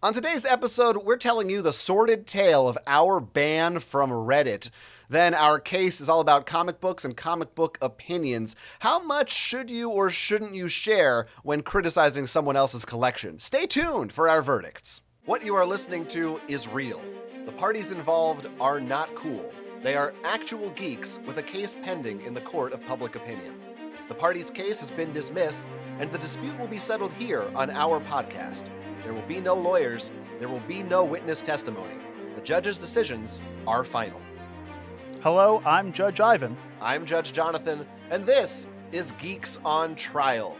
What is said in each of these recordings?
On today's episode, we're telling you the sordid tale of our ban from Reddit. Then our case is all about comic books and comic book opinions. How much should you or shouldn't you share when criticizing someone else's collection? Stay tuned for our verdicts. What you are listening to is real. The parties involved are not cool. They are actual geeks with a case pending in the court of public opinion. The party's case has been dismissed, and the dispute will be settled here on our podcast. There will be no lawyers. There will be no witness testimony. The judge's decisions are final. Hello, I'm Judge Ivan. I'm Judge Jonathan, and this is Geeks on Trial.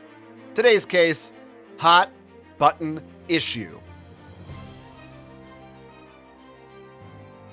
Today's case, hot button issue.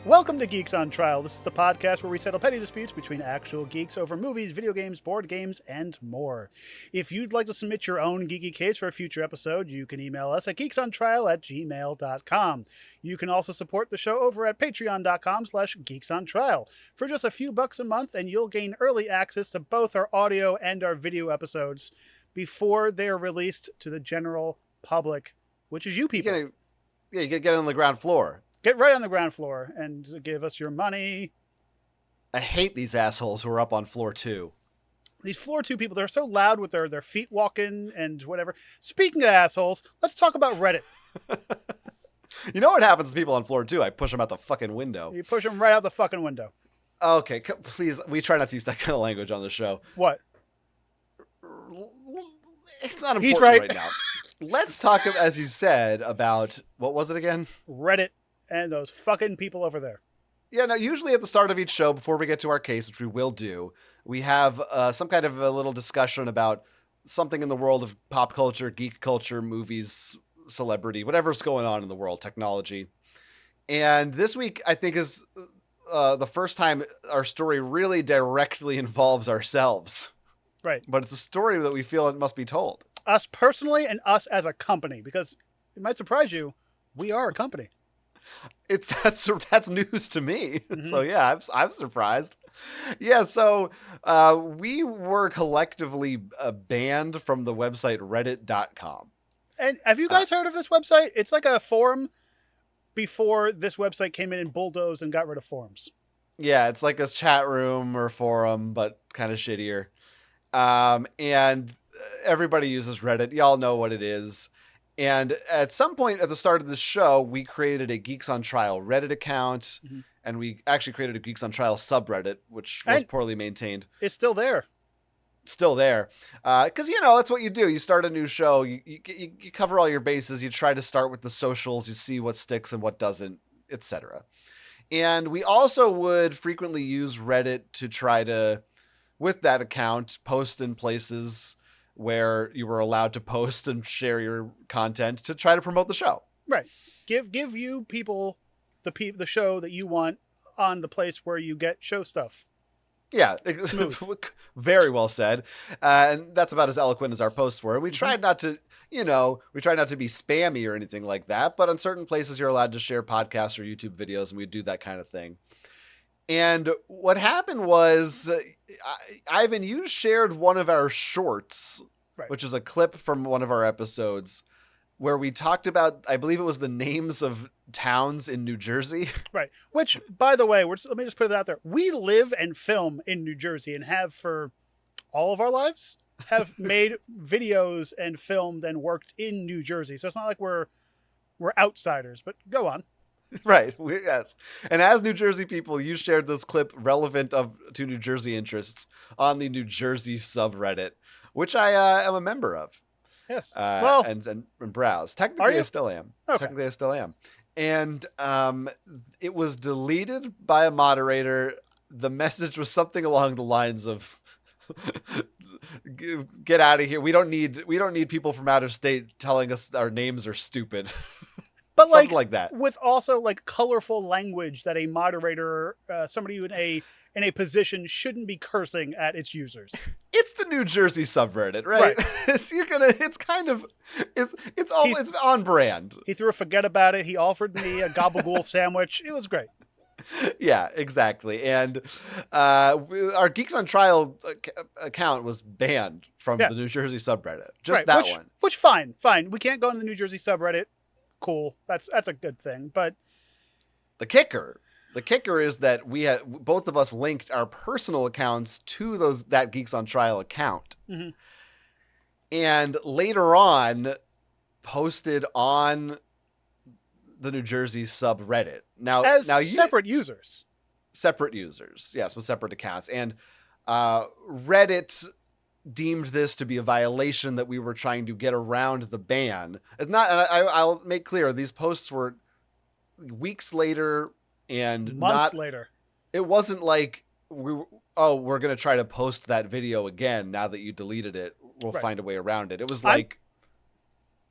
Welcome to Geeks on Trial. This is the podcast where we settle petty disputes between actual geeks over movies, video games, board games, and more. If you'd like to submit your own geeky case for a future episode, you can email us at geeksontrial@gmail.com. You can also support the show over at patreon.com/geeksontrial. For just a few bucks a month, and you'll gain early access to both our audio and our video episodes before they are released to the general public, which is you people. You can get on the ground floor. Get right on the ground floor and give us your money. I hate these assholes who are up on floor 2. These floor 2 people, they're so loud with their feet walking and whatever. Speaking of assholes, let's talk about Reddit. You know what happens to people on floor 2? I push them out the fucking window. You push them right out the fucking window. Okay, please, we try not to use that kind of language on the show. What? It's not important He's right now. Let's talk, as you said, about, what was it again? Reddit and those fucking people over there. Yeah, no, usually at the start of each show, before we get to our case, which we will do, we have some kind of a little discussion about something in the world of pop culture, geek culture, movies, celebrity, whatever's going on in the world, technology. And this week, I think, is the first time our story really directly involves ourselves. Right. But it's a story that we feel it must be told. Us personally and us as a company, because it might surprise you, we are a company. That's news to me. Mm-hmm. So yeah, I'm surprised. Yeah, so we were collectively banned from the website reddit.com. And have you guys heard of this website? It's like a forum before this website came in and bulldozed and got rid of forums. Yeah, it's like a chat room or forum, but kind of shittier. And everybody uses Reddit. Y'all know what it is. And at some point at the start of the show, we created a Geeks on Trial Reddit account, mm-hmm. and we actually created a Geeks on Trial subreddit, which was poorly maintained. It's still there. Still there. Because, that's what you do. You start a new show. You cover all your bases. You try to start with the socials. You see what sticks and what doesn't, etc. And we also would frequently use Reddit to try to, with that account, post in places where you were allowed to post and share your content to try to promote the show. Right. Give you people the show that you want on the place where you get show stuff. Yeah. Smooth. Very well said. And that's about as eloquent as our posts were. We tried not to, be spammy or anything like that, but on certain places you're allowed to share podcasts or YouTube videos, and we do that kind of thing. And what happened was, Ivan, you shared one of our shorts, right, which is a clip from one of our episodes where we talked about, I believe it was the names of towns in New Jersey. Right. Which, by the way, let me just put it out there. We live and film in New Jersey and have for all of our lives, have made videos and filmed and worked in New Jersey. So it's not like we're outsiders, but go on. Right. Yes. And as New Jersey people, you shared this clip relevant to New Jersey interests on the New Jersey subreddit, which I am a member of. Yes. And browse. Technically, I still am. Okay. Technically, I still am. And it was deleted by a moderator. The message was something along the lines of, "Get out of here. We don't need people from out of state telling us our names are stupid." But like that, with also like colorful language that a moderator, somebody in a position, shouldn't be cursing at its users. It's the New Jersey subreddit, right? It's on brand. He threw a forget about it. He offered me a gabagool sandwich. It was great. Yeah, exactly. And our Geeks on Trial account was banned from the New Jersey subreddit. Just that one. Which fine. We can't go into the New Jersey subreddit. cool. That's a good thing. But The kicker is that both of us linked our personal accounts to that Geeks on Trial account. mm-hmm. And later on posted on the New Jersey subreddit. Now separate users. Separate users, yes, with separate accounts. And Reddit deemed this to be a violation that we were trying to get around the ban. It's not, and I'll make clear, these posts were weeks later and months later. It wasn't like we're going to try to post that video again now that you deleted it. We'll find a way around it. It was like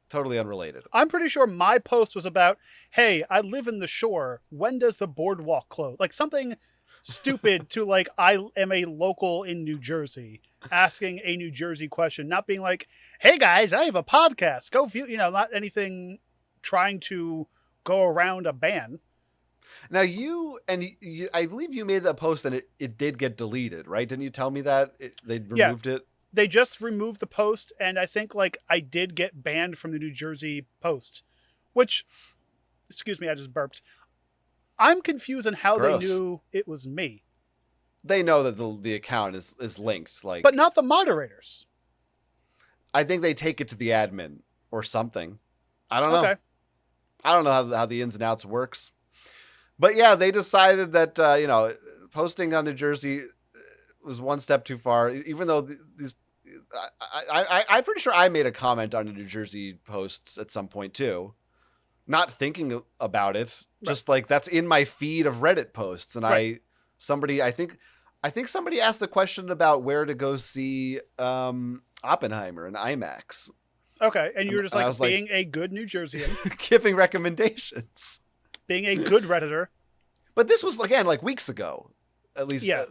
totally unrelated. I'm pretty sure my post was about, hey, I live in the shore. When does the boardwalk close? Like something stupid to like, I am a local in New Jersey asking a New Jersey question, not being like, hey guys, I have a podcast. Go view, not anything trying to go around a ban. Now I believe you made a post and it did get deleted, right? Didn't you tell me that they removed it? They just removed the post, and I think like I did get banned from the New Jersey post, which, excuse me, I just burped. I'm confused on how Gross. They knew it was me. They know that the account is linked, but not the moderators. I think they take it to the admin or something. I don't know. Okay. I don't know how the ins and outs works. But yeah, they decided that, posting on New Jersey was one step too far, even though these, I'm pretty sure I made a comment on the New Jersey posts at some point too, not thinking about it, just like that's in my feed of Reddit posts. And I think somebody asked the question about where to go see Oppenheimer in IMAX. Okay. And you were just like being a good New Jerseyan. Giving recommendations. Being a good Redditor. But this was, again, like weeks ago, at least. Yeah.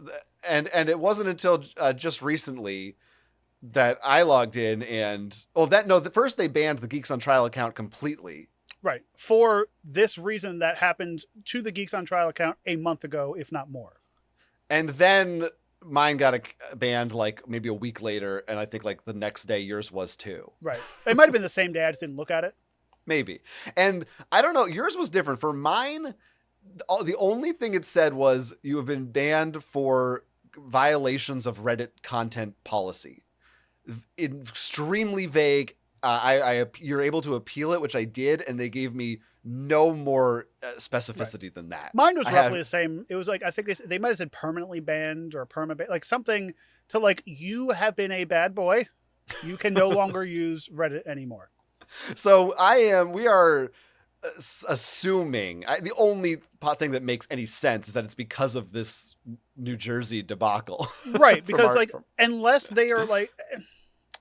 And it wasn't until just recently that I logged in and... first they banned the Geeks on Trial account completely. Right. For this reason that happened to the Geeks on Trial account a month ago, if not more. And then mine got banned like maybe a week later, and I think like the next day yours was too. Right. It might have been the same day, I just didn't look at it. Maybe. And I don't know, yours was different. For mine, the only thing it said was you have been banned for violations of Reddit content policy. Extremely vague. You're able to appeal it, which I did, and they gave me no more specificity than that. Mine was roughly the same. It was like, I think they might have said permanently banned or permanent, like something to like, you have been a bad boy. You can no longer use Reddit anymore. So we are assuming the only thing that makes any sense is that it's because of this New Jersey debacle. Right. Because unless they are like,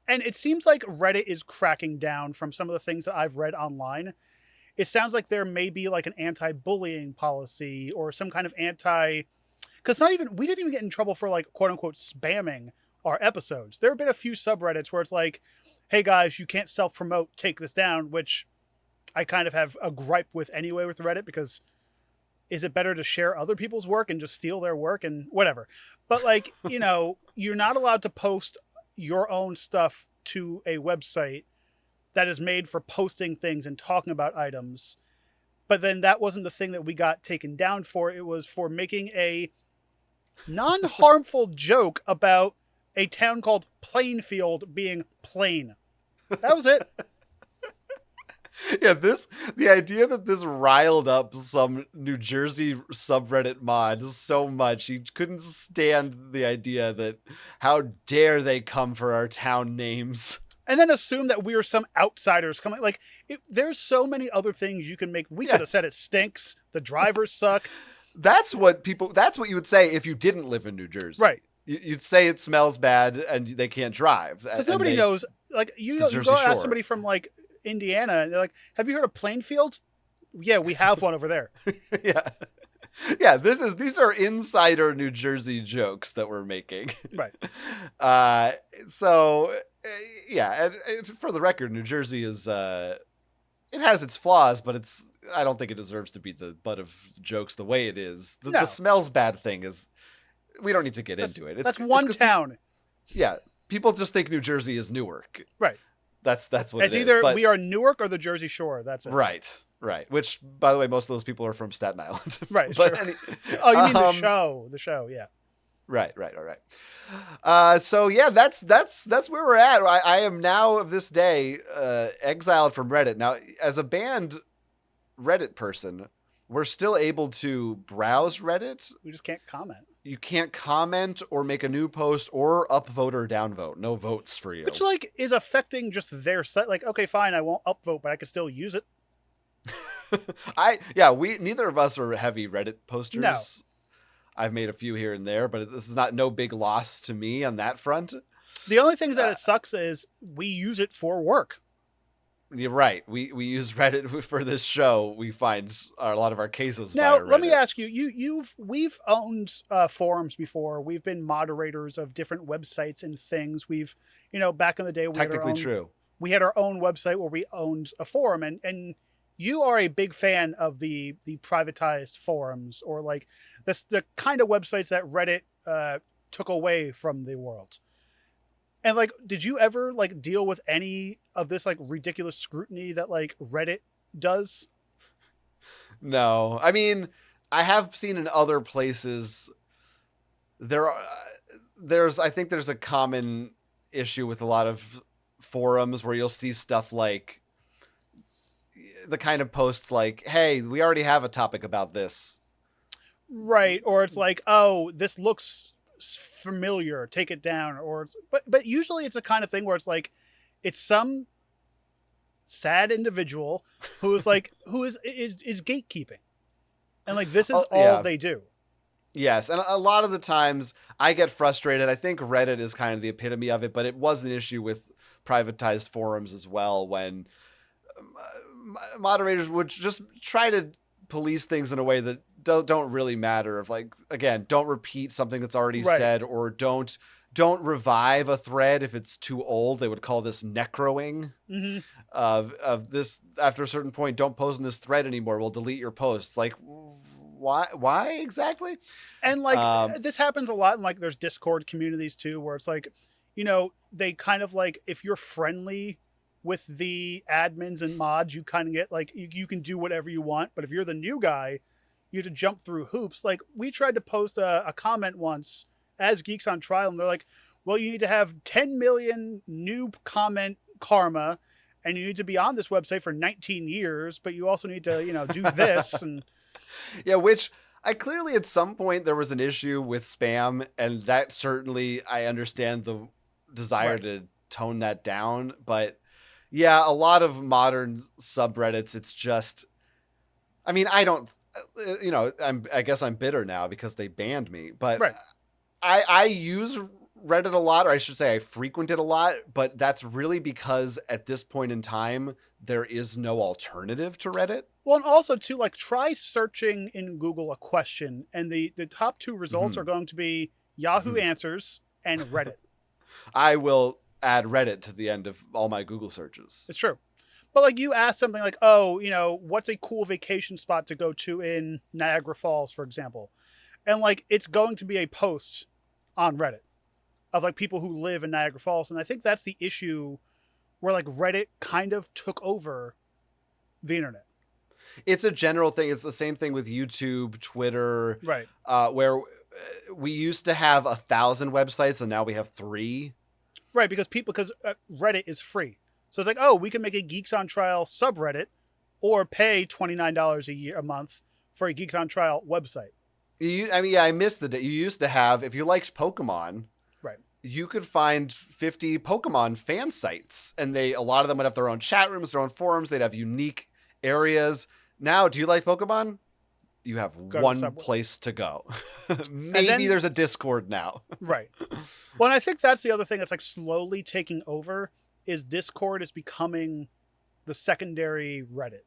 and it seems like Reddit is cracking down from some of the things that I've read online. It sounds like there may be like an anti-bullying policy or some kind of because we didn't even get in trouble for like quote unquote spamming our episodes. There have been a few subreddits where it's like, hey guys, you can't self-promote, take this down, which I kind of have a gripe with anyway with Reddit, because is it better to share other people's work and just steal their work and whatever? But like, you're not allowed to post your own stuff to a website that is made for posting things and talking about items. But then that wasn't the thing that we got taken down for. It was for making a non-harmful joke about a town called Plainfield being plain. That was it. Yeah, the idea that this riled up some New Jersey subreddit mod so much. He couldn't stand the idea that how dare they come for our town names. And then assume that we are some outsiders coming. Like, there's so many other things you can make. We could have said it stinks. The drivers suck. That's what you would say if you didn't live in New Jersey. Right. You'd say it smells bad and they can't drive. Because nobody knows. Like, you go ask somebody from, like, Indiana, and they're like, have you heard of Plainfield? Yeah, we have one over there. Yeah. Yeah, these are insider New Jersey jokes that we're making. Right. So, yeah, and for the record, New Jersey is, it has its flaws, but I don't think it deserves to be the butt of jokes the way it is. The smells bad thing is, we don't need to get into it. That's one town. Yeah. People just think New Jersey is Newark. Right. That's what it's either we are Newark or the Jersey Shore. That's it. Right. Right. Which, by the way, most of those people are from Staten Island. Right, But sure. any, Oh, you mean the um, show? The show, yeah. right. All right. So yeah, that's where we're at. I am now of this day exiled from Reddit. Now, as a banned Reddit person, we're still able to browse Reddit. We just can't comment. You can't comment or make a new post or upvote or downvote. No votes for you. Which, like, is affecting just their site. Like, okay, fine, I won't upvote, but I can still use it. We neither of us are heavy Reddit posters. No. I've made a few here and there, but this is no big loss to me on that front. The only thing that it sucks is we use it for work. You're right. We use Reddit for this show. We find a lot of our cases. Now, via let me Reddit. ask you. We've owned forums before. We've been moderators of different websites and things. We've, back in the day, Technically true. We had our own website where we owned a forum, and you are a big fan of the privatized forums, or like the kind of websites that Reddit took away from the world. And like, did you ever like deal with any of this like ridiculous scrutiny that like Reddit does? No, I mean, I have seen in other places. I think there's a common issue with a lot of forums where you'll see stuff like the kind of posts like, "Hey, we already have a topic about this." Right, or it's like, "Oh, this looks familiar, take it down," or but usually it's the kind of thing where it's like it's some sad individual who is gatekeeping, and like this is all they do. Yes, and a lot of the times I get frustrated. I think Reddit is kind of the epitome of it, but it was an issue with privatized forums as well, when moderators would just try to police things in a way that don't really matter. Of like, again, don't repeat something that's already said, or don't revive a thread if it's too old. They would call this necroing. Mm-hmm. Of this, after a certain point, don't post in this thread anymore. We'll delete your posts. Like, why exactly? And like this happens a lot in like there's Discord communities too, where it's like, they kind of like, if you're friendly with the admins and mods, you kind of get like you can do whatever you want. But if you're the new guy, you have to jump through hoops. Like we tried to post a comment once as Geeks on Trial, and they're like, well, you need to have 10 million new comment karma, and you need to be on this website for 19 years, but you also need to, do this. And yeah, which I clearly at some point there was an issue with spam, and that certainly I understand the desire to tone that down. But yeah, a lot of modern subreddits, it's just, I mean, I don't, I guess I'm bitter now because they banned me, but I use Reddit a lot, or I should say I frequent it a lot, but that's really because at this point in time, there is no alternative to Reddit. Well, and also too, like try searching in Google a question, and the top two results are going to be Yahoo Answers and Reddit. I will add Reddit to the end of all my Google searches. It's true. But like you ask something like, oh, what's a cool vacation spot to go to in Niagara Falls, for example? And like, it's going to be a post on Reddit of like people who live in Niagara Falls. And I think that's the issue where like Reddit kind of took over the internet. It's a general thing. It's the same thing with YouTube, Twitter, right? Where we used to have 1,000 websites and now we have 3. Right, because Reddit is free. So it's like, oh, we can make a Geeks on Trial subreddit or pay $29 a month for a Geeks on Trial website. I missed the day. You used to have, if you liked Pokemon, right, you could find 50 Pokemon fan sites, and a lot of them would have their own chat rooms, their own forums. They'd have unique areas. Now, do you like Pokemon? You have one place to go. Maybe there's a Discord now. Right. Well, and I think that's the other thing that's like slowly taking over is Discord is becoming the secondary Reddit.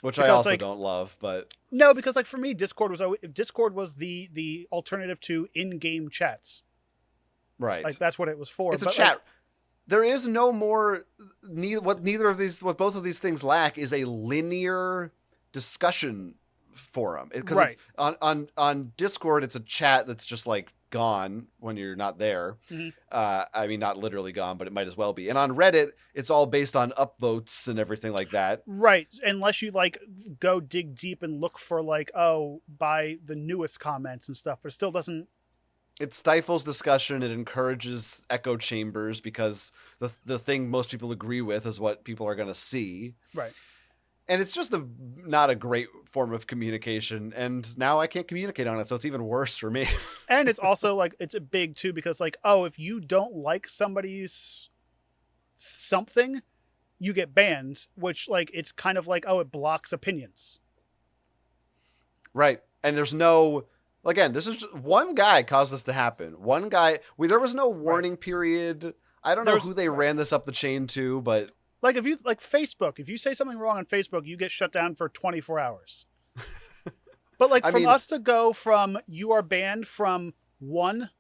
Which I also don't love, but... No, because like for me, Discord was the alternative to in-game chats. Right. Like that's what it was for. It's a chat. Like, there is no more... What both of these things lack is a linear discussion forum. Because on Discord, it's a chat that's just like gone when you're not there. Mhm. I mean, not literally gone, but it might as well be. And on Reddit, it's all based on upvotes and everything like that. Right. Unless you like go dig deep and look for like, oh, by the newest comments and stuff, but it still doesn't. It stifles discussion. It encourages echo chambers because the thing most people agree with is what people are going to see. Right. And it's just not a great form of communication. And now I can't communicate on it, so it's even worse for me. And it's also like, it's a big too, because like, oh, if you don't like somebody's something, you get banned, which like, it's kind of like, oh, it blocks opinions. Right. And there's no, again, this is just one guy caused this to happen. One guy, there was no warning period. I don't know who they ran this up the chain to, but like if you like Facebook, if you say something wrong on Facebook, you get shut down for 24 hours. But like from us to go from you are banned from one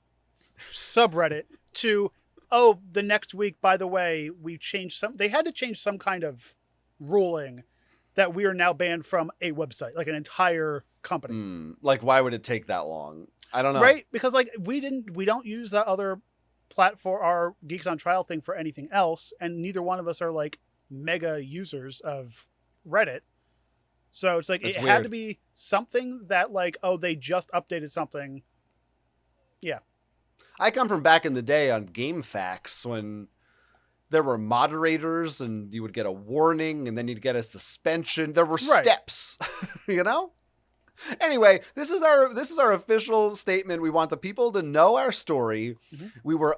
subreddit to, oh, the next week, by the way, we changed they had to change some kind of ruling that we are now banned from a website, like an entire company. Like, why would it take that long? I don't know. Right? Because like we don't use that other platform, our Geeks on Trial thing, for anything else, and neither one of us are like mega users of Reddit. So it's like, it had to be something that like, oh, they just updated something. Yeah. I come from back in the day on GameFAQs when there were moderators and you would get a warning and then you'd get a suspension. There were steps, you know? Anyway, this is our official statement. We want the people to know our story. Mm-hmm. We were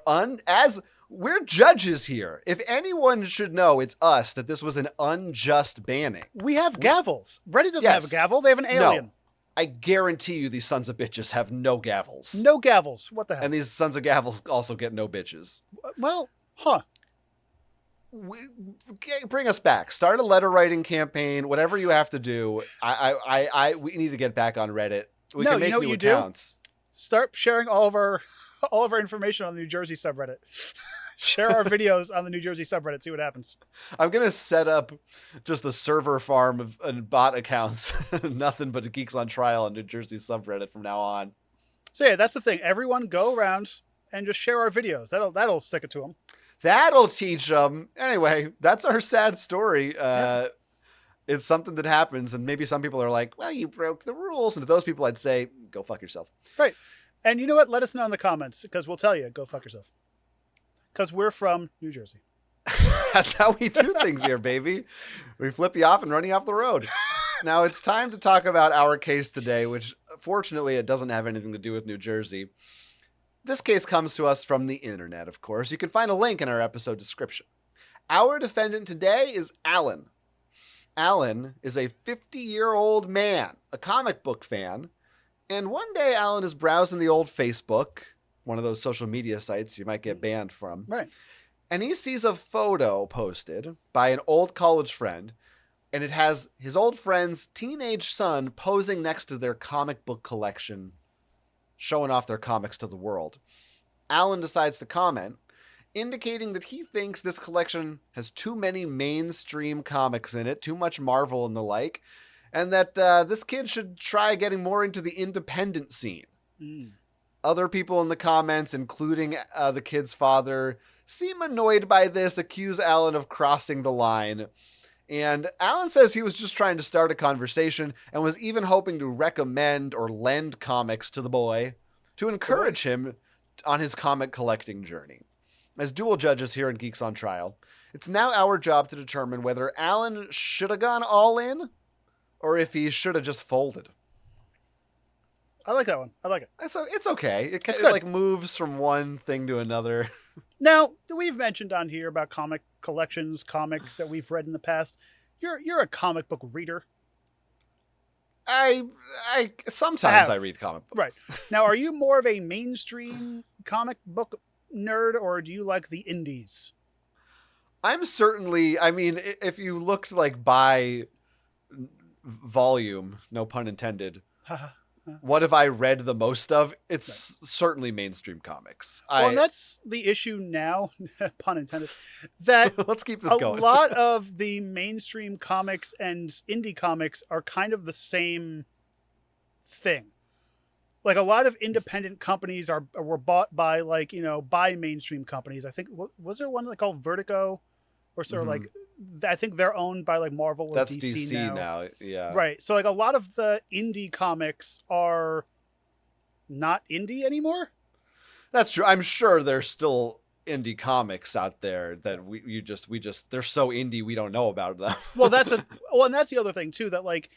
we're judges here. If anyone should know, it's us, that this was an unjust banning. We have gavels. Reddit doesn't have a gavel. They have an alien. No, I guarantee you these sons of bitches have no gavels. No gavels. What the hell? And these sons of gavels also get no bitches. Well, Bring us back. Start a letter writing campaign. Whatever you have to do. We need to get back on Reddit. We can make new accounts. Start sharing all of our information on the New Jersey subreddit. Share our videos on the New Jersey subreddit. See what happens. I'm gonna set up just a server farm of bot accounts. Nothing but Geeks on Trial on New Jersey subreddit from now on. So yeah, that's the thing. Everyone go around and just share our videos. That'll stick it to them. That'll teach them. Anyway, that's our sad story. It's something that happens, and maybe some people are like, well, you broke the rules. And to those people, I'd say, go fuck yourself. Right. And you know what? Let us know in the comments, because we'll tell you, go fuck yourself. Because we're from New Jersey. That's how we do things here, baby. We flip you off and run you off the road. Now it's time to talk about our case today, which fortunately it doesn't have anything to do with New Jersey. This case comes to us from the internet, of course. You can find a link in our episode description. Our defendant today is Alan. Alan is a 50-year-old man, a comic book fan. And one day Alan is browsing the old Facebook, one of those social media sites you might get banned from. Right. And he sees a photo posted by an old college friend, and it has his old friend's teenage son posing next to their comic book collection, showing off their comics to the world. Alan decides to comment, indicating that he thinks this collection has too many mainstream comics in it, too much Marvel and the like, and that this kid should try getting more into the independent scene. Other people in the comments, including the kid's father, seem annoyed by this, accuse Alan of crossing the line. And Alan says he was just trying to start a conversation and was even hoping to recommend or lend comics to the boy to encourage him on his comic collecting journey. As dual judges here in Geeks on Trial, it's now our job to determine whether Alan should have gone all in or if he should have just folded. I like that one. I like it. So it's okay. It like moves from one thing to another. Now, we've mentioned on here about comic collections, comics that we've read in the past. You're a comic book reader. I sometimes I read comic books. Right. Now, are you more of a mainstream comic book nerd, or do you like the indies? I'm certainly, I mean, if you looked like by volume, no pun intended, what have I read the most of? It's certainly mainstream comics. Well, and that's the issue now, pun intended, that let's keep this going. A lot of the mainstream comics and indie comics are kind of the same thing. like a lot of independent companies were bought by like, by mainstream companies. I think was there one like called Vertigo or sort of like, I think they're owned by like Marvel or That's DC DC now. now. Yeah. Right. So like a lot of the indie comics are not indie anymore. That's true. I'm sure there's still indie comics out there that we just they're so indie we don't know about them. Well, and that's the other thing too, that like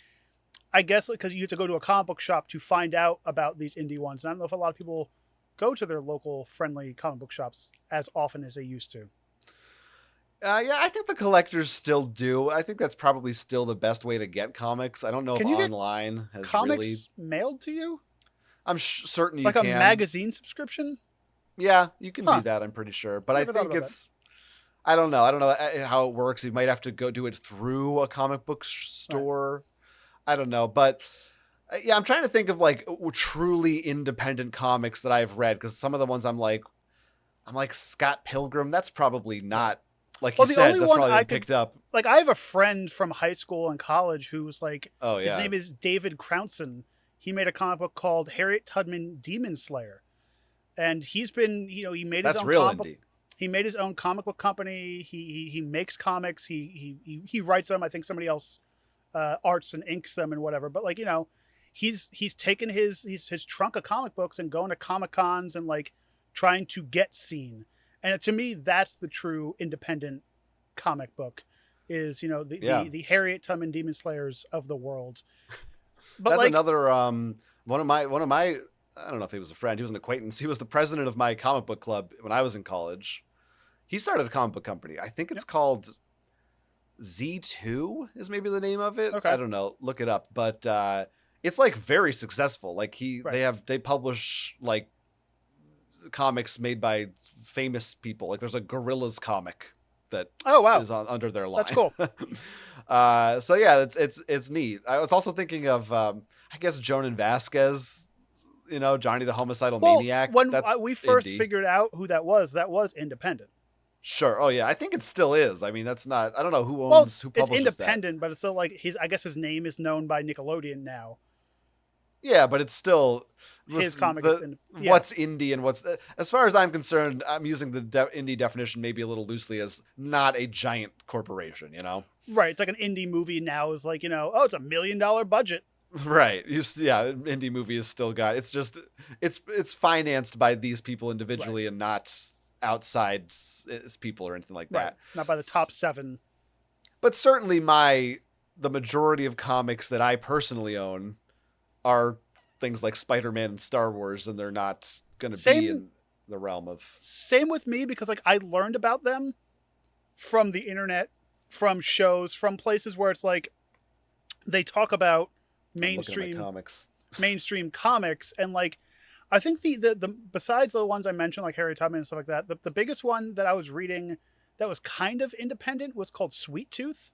I guess because you have to go to a comic book shop to find out about these indie ones. And I don't know if a lot of people go to their local friendly comic book shops as often as they used to. Yeah, I think the collectors still do. I think that's probably still the best way to get comics. I don't know Can if you get online has comics really. mailed to you? I'm certain you Like a can. magazine subscription? Yeah, you can Huh. do that. I'm pretty sure, but I Never thought think about it's. I don't know. I don't know how it works. You might have to go do it through a comic book store. Right. I don't know, but yeah, I'm trying to think of like truly independent comics that I've read because some of the ones I'm like Scott Pilgrim. That's probably not like you said. That's probably been picked up. Like I have a friend from high school and college who's like, oh yeah, his name is David Crownson. He made a comic book called Harriet Tubman Demon Slayer, and he's been, he made his own comic book. He made his own comic book company. He makes comics. He writes them. I think somebody else arts and inks them and whatever. But like, he's taken his trunk of comic books and going to Comic Cons and like trying to get seen. And to me, that's the true independent comic book is, the Harriet Tubman Demon Slayers of the world. But that's like, another one of my I don't know if he was a friend. He was an acquaintance. He was the president of my comic book club when I was in college. He started a comic book company. I think it's called Z2 is maybe the name of it. Okay. I don't know. Look it up. But it's like very successful. Like they publish like comics made by famous people. Like there's a Gorillaz comic that is under their line. That's cool. So yeah, it's neat. I was also thinking of I guess Jonan Vasquez, Johnny the Homicidal Maniac. When we first figured out who that was independent. Sure. Oh yeah, I think it still is. I mean, that's not. I don't know who owns who publishes it's independent, but it's still like I guess his name is known by Nickelodeon now. Yeah, but it's still his comic. What's indie and what's as far as I'm concerned, I'm using the indie definition maybe a little loosely as not a giant corporation. Right. It's like an indie movie now is like it's $1 million budget. Right. Indie movie is still got. It's just it's financed by these people individually and not outside people or anything like that. Not by the top 7. But certainly the majority of comics that I personally own are things like Spider-Man and Star Wars, and they're not going to be in the realm of. Same with me, because like I learned about them from the internet, from shows, from places where it's like they talk about mainstream comics, and like I think the besides the ones I mentioned like Harry Tubman and stuff like that, the biggest one that I was reading that was kind of independent was called Sweet Tooth.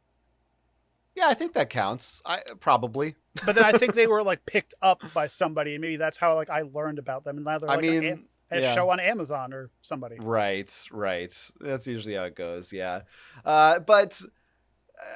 Yeah, I think that counts. Probably. But then I think they were like picked up by somebody, and maybe that's how like I learned about them. And now they're like a show on Amazon or somebody. Right. That's usually how it goes. Yeah, but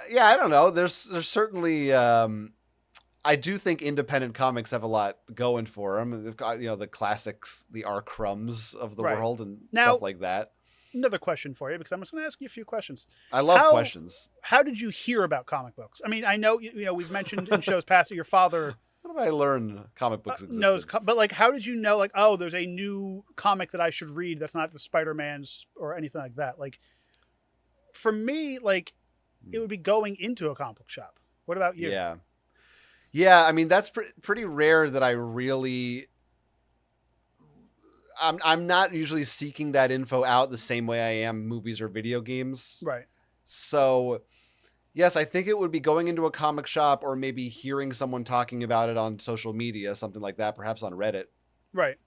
yeah, I don't know. There's certainly. I do think independent comics have a lot going for them. They've got the classics, the R. Crumbs of the world, and stuff like that. Another question for you, because I'm just going to ask you a few questions. I love questions. How did you hear about comic books? I mean, I know we've mentioned in shows past that your father. How did I learn comic books existed? But like, how did you know? Like, oh, there's a new comic that I should read. That's not the Spider-Man's or anything like that. Like, for me, like, it would be going into a comic book shop. What about you? Yeah. I mean, that's pretty rare that I really. I'm not usually seeking that info out the same way I am movies or video games. Right. So, yes, I think it would be going into a comic shop or maybe hearing someone talking about it on social media, something like that, perhaps on Reddit. Right.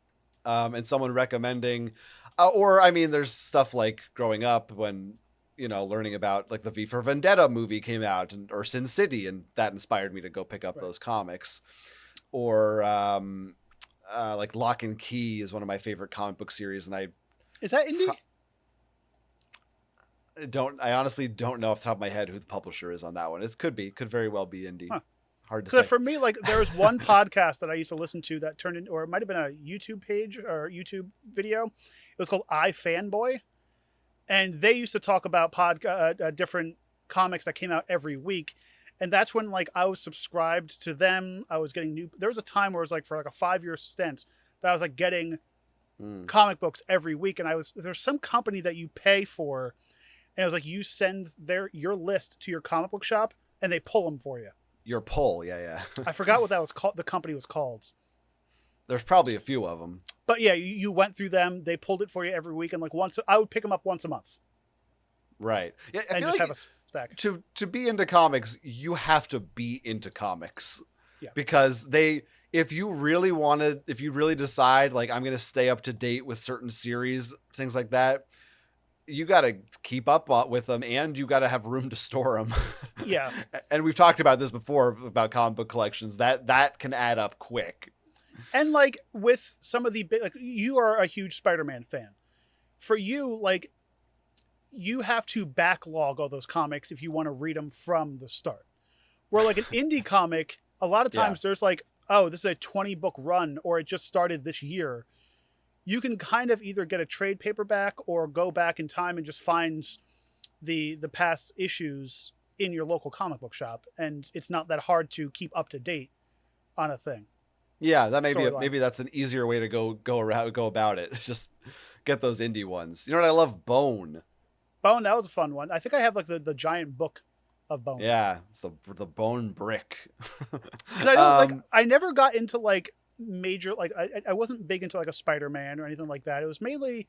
And someone recommending, or I mean, there's stuff like growing up when, learning about like the V for Vendetta movie came out or Sin City, and that inspired me to go pick up those comics. Or, like Lock and Key is one of my favorite comic book series, and is that indie? I honestly don't know off the top of my head who the publisher is on that one. It could very well be indie. Huh. hard to Because say. for me, like, there was one podcast that I used to listen to that turned into, or it might have been a YouTube page or YouTube video. It was called iFanboy. And they used to talk about different comics that came out every week. And that's when, like, I was subscribed to them. I was getting new. There was a time where it was like for like a 5-year stint that I was like getting comic books every week. And there's some company that you pay for, and it was like you send your list to your comic book shop, and they pull them for you. Your poll, yeah. I forgot what that was called. The company was called. There's probably a few of them. But yeah, you went through them. They pulled it for you every week, and like I would pick them up once a month. Right. Yeah, I and feel just like have a stack. To be into comics, you have to be into comics. Yeah. Because if you really decide like I'm going to stay up to date with certain series, things like that, you got to keep up with them, and you got to have room to store them. Yeah. And we've talked about this before about comic book collections. That can add up quick. And like with some of the big, like you are a huge Spider-Man fan. For you, like you have to backlog all those comics if you want to read them from the start. Where like an indie comic, a lot of times there's like, oh, this is a 20-book run, or it just started this year. You can kind of either get a trade paperback or go back in time and just find the past issues in your local comic book shop, and it's not that hard to keep up to date on a thing. Yeah, that maybe that's an easier way to go about it. Just get those indie ones. You know what I love? Bone. Bone, that was a fun one. I think I have like the giant book of Bone. Yeah, it's the Bone brick. Because I don't I never got into like major, like I wasn't big into like a Spider-Man or anything like that. It was mainly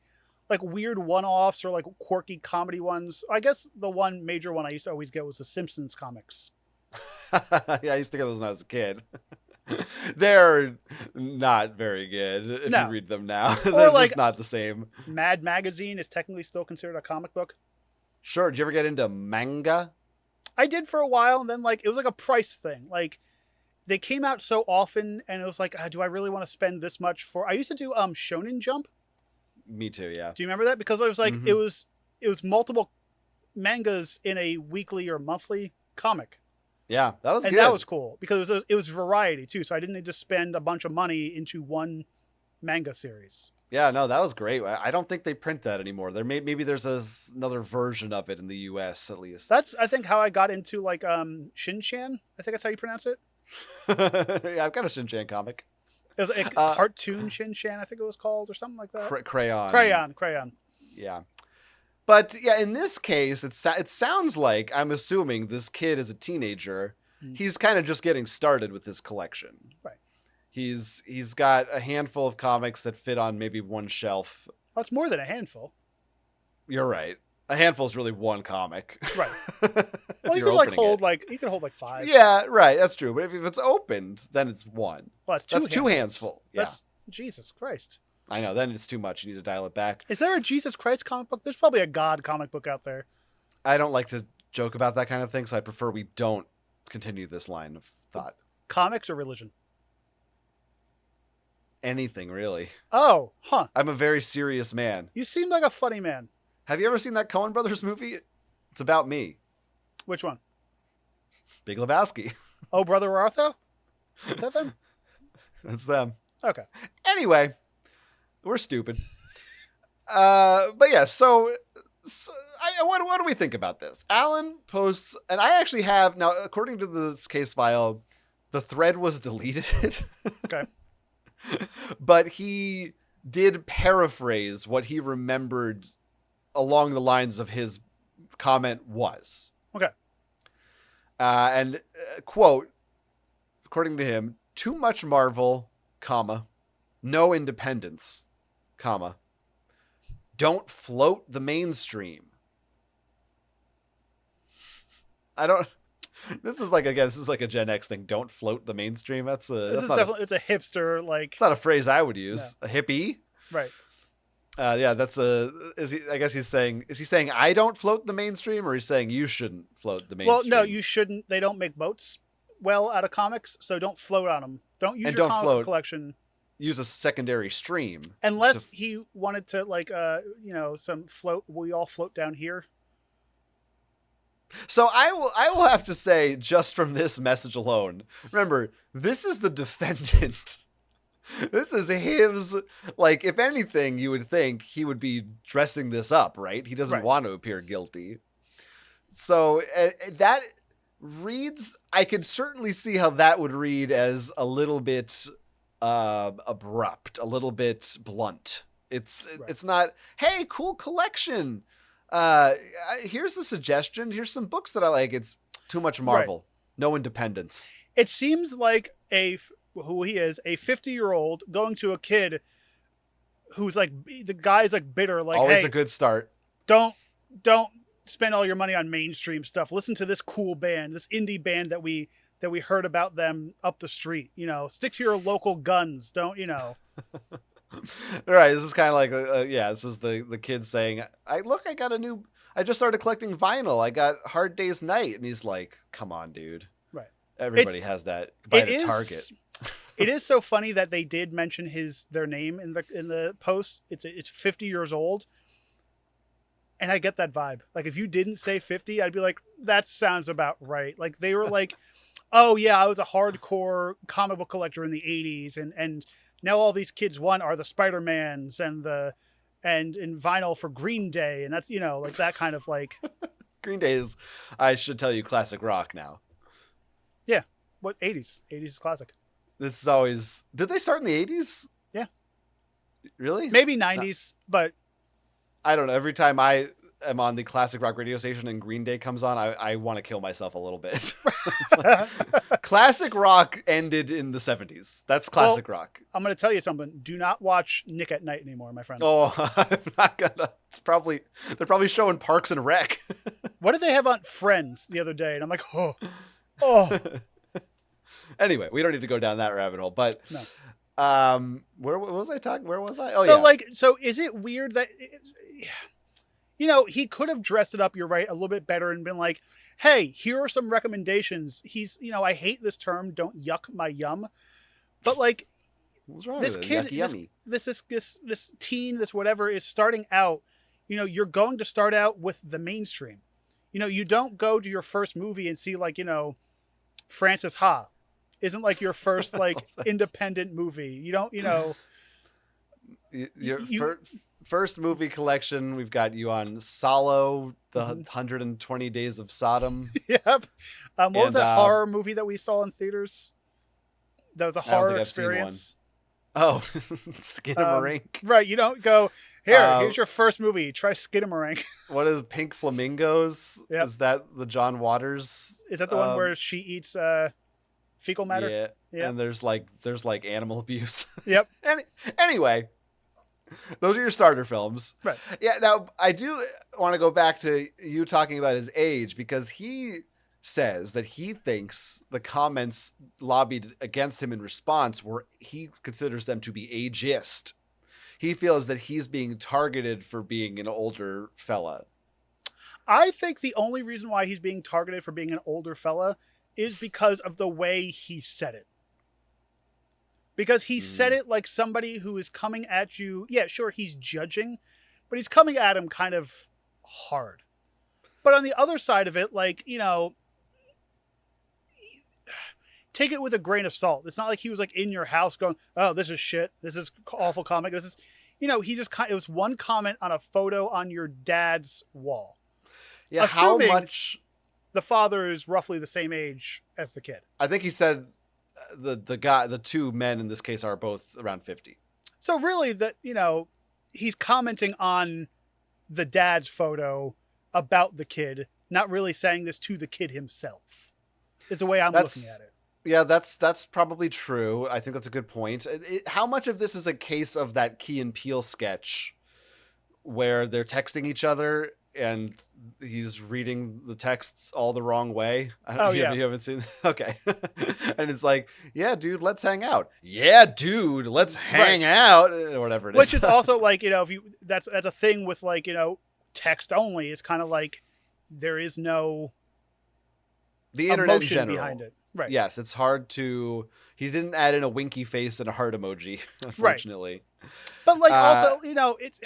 like weird one-offs or like quirky comedy ones. I guess the one major one I used to always get was the Simpsons comics. Yeah, I used to get those when I was a kid. They're not very good if you read them now. They're like just not the same. Mad Magazine is technically still considered a comic book. Sure. Did you ever get into manga? I did for a while, and then like it was like a price thing. Like they came out so often, and it was like, do I really want to spend this much for? I used to do Shonen Jump. Me too. Yeah. Do you remember that? Because it was like it was multiple mangas in a weekly or monthly comic. Yeah, that was good. And that was cool because it was variety too. So I didn't need to spend a bunch of money into one manga series. Yeah, no, that was great. I don't think they print that anymore. Maybe there's another version of it in the U.S. at least. That's I think how I got into like Shin-Chan. I think that's how you pronounce it. Yeah, I've got a Shin-Chan comic. It was a cartoon Shin-Chan, I think it was called, or something like that. Crayon. Yeah. But yeah, in this case, it sounds like, I'm assuming this kid is a teenager. He's kind of just getting started with his collection. Right. He's got a handful of comics that fit on maybe one shelf. Well, it's more than a handful. You're right. A handful is really one comic. Right. Well, you could hold 5. Yeah, right. That's true. But if it's opened, then it's one. Well, that's two hands full. Yeah. That's Jesus Christ. I know. Then it's too much. You need to dial it back. Is there a Jesus Christ comic book? There's probably a God comic book out there. I don't like to joke about that kind of thing, so I prefer we don't continue this line of thought. Comics or religion? Anything, really. Oh, huh. I'm a very serious man. You seem like a funny man. Have you ever seen that Coen Brothers movie? It's about me. Which one? Big Lebowski. Oh, Brother Arthur? Is that them? That's them. Okay. Anyway, we're stupid. But yeah, so what do we think about this? Alan posts, and I actually have, now, according to this case file, the thread was deleted. Okay. But he did paraphrase what he remembered along the lines of his comment was. Okay. And quote, according to him, too much Marvel, comma, no independence, comma, don't float the mainstream. This is like a Gen X thing. Don't float the mainstream. It's a hipster, like, it's not a phrase I would use. No. A hippie. Right. Yeah, I guess he's saying, is he saying I don't float the mainstream, or he's saying you shouldn't float the mainstream? Well, no, you shouldn't. They don't make boats well out of comics, so don't float on them. Don't use your comic book collection. Use a secondary stream. Unless he wanted to, like, some float. We all float down here. So I will have to say, just from this message alone, remember, this is the defendant. This is his, like, if anything, you would think he would be dressing this up, right? He doesn't Right. want to appear guilty. So that reads, I could certainly see how that would read as a little bit abrupt, a little bit blunt. It's not, hey, cool collection. Here's a suggestion. Here's some books that I like. It's too much Marvel. Right. No independence. It seems like who he is, a 50-year-old going to a kid who's like, the guy's like bitter, like, always hey, a good start. Don't spend all your money on mainstream stuff. Listen to this cool band, this indie band that we heard about them up the street. Stick to your local guns. Don't. Right. This is kind of like, this is the kid saying, I just started collecting vinyl. I got Hard Day's Night. And he's like, come on, dude. Right. Everybody has that. Buy it at Target. It is so funny that they did mention their name in the post. It's 50 years old. And I get that vibe. Like, if you didn't say 50, I'd be like, that sounds about right. Like, they were like, oh yeah, I was a hardcore comic book collector in the 80s, and now all these kids are the Spider-Mans and in vinyl for Green Day, and that's like that kind of like. Green Day is, I should tell you, classic rock now. Yeah, what 80s? 80s is classic. This is always. Did they start in the 80s? Yeah. Really? Maybe 90s, but I don't know. Every time I am on the classic rock radio station and Green Day comes on, I want to kill myself a little bit. Classic rock ended in the 70s. That's classic rock. I'm going to tell you something. Do not watch Nick at Night anymore, my friends. Oh, I'm not gonna. They're probably showing Parks and Rec. What did they have on Friends the other day? And I'm like, oh. Anyway, we don't need to go down that rabbit hole, but no. Where was I talking? Where was I? So is it weird that he could have dressed it up, you're right, a little bit better and been like, hey, here are some recommendations. He's, I hate this term, don't yuck my yum. But like, what's wrong this with it? kid, Yucky, this teen, this whatever is starting out, you're going to start out with the mainstream. You don't go to your first movie and see like, Francis Ha isn't like your first like independent movie. You don't, first movie collection. We've got you on Solo, the 120 Days of Sodom. Yep. What was that horror movie that we saw in theaters? That was a horror experience. Oh, Skinamarink. Right. You don't go, here's your first movie. Try Skinamarink. What is Pink Flamingos? Yep. Is that the John Waters? Is that the one where she eats fecal matter? Yeah. Yep. And there's like animal abuse. Yep. Anyway, those are your starter films. Right. Yeah. Now, I do want to go back to you talking about his age, because he says that he thinks the comments lobbied against him in response he considers them to be ageist. He feels that he's being targeted for being an older fella. I think the only reason why he's being targeted for being an older fella is because of the way he said it. Because he said it like somebody who is coming at you. Yeah, sure, he's judging, but he's coming at him kind of hard. But on the other side of it, like, take it with a grain of salt. It's not like he was like in your house going, oh, this is shit. This is awful comic. This is, he just it was one comment on a photo on your dad's wall. Yeah. Assuming how much the father is roughly the same age as the kid. I think he said the two men in this case are both around 50. So really that, he's commenting on the dad's photo about the kid, not really saying this to the kid himself, is the way I'm looking at it. Yeah, that's probably true. I think that's a good point. How much of this is a case of that Key and Peele sketch where they're texting each other and he's reading the texts all the wrong way? You haven't seen. Okay. And it's like, yeah, dude, let's hang out. Yeah, dude, let's hang out, or whatever it is. Which is also like, if you that's a thing with like, text only. It's kind of like there is no the internet in emotion general behind it. Right. Yes, it's hard to. He didn't add in a winky face and a heart emoji, unfortunately. Right. But like also, it's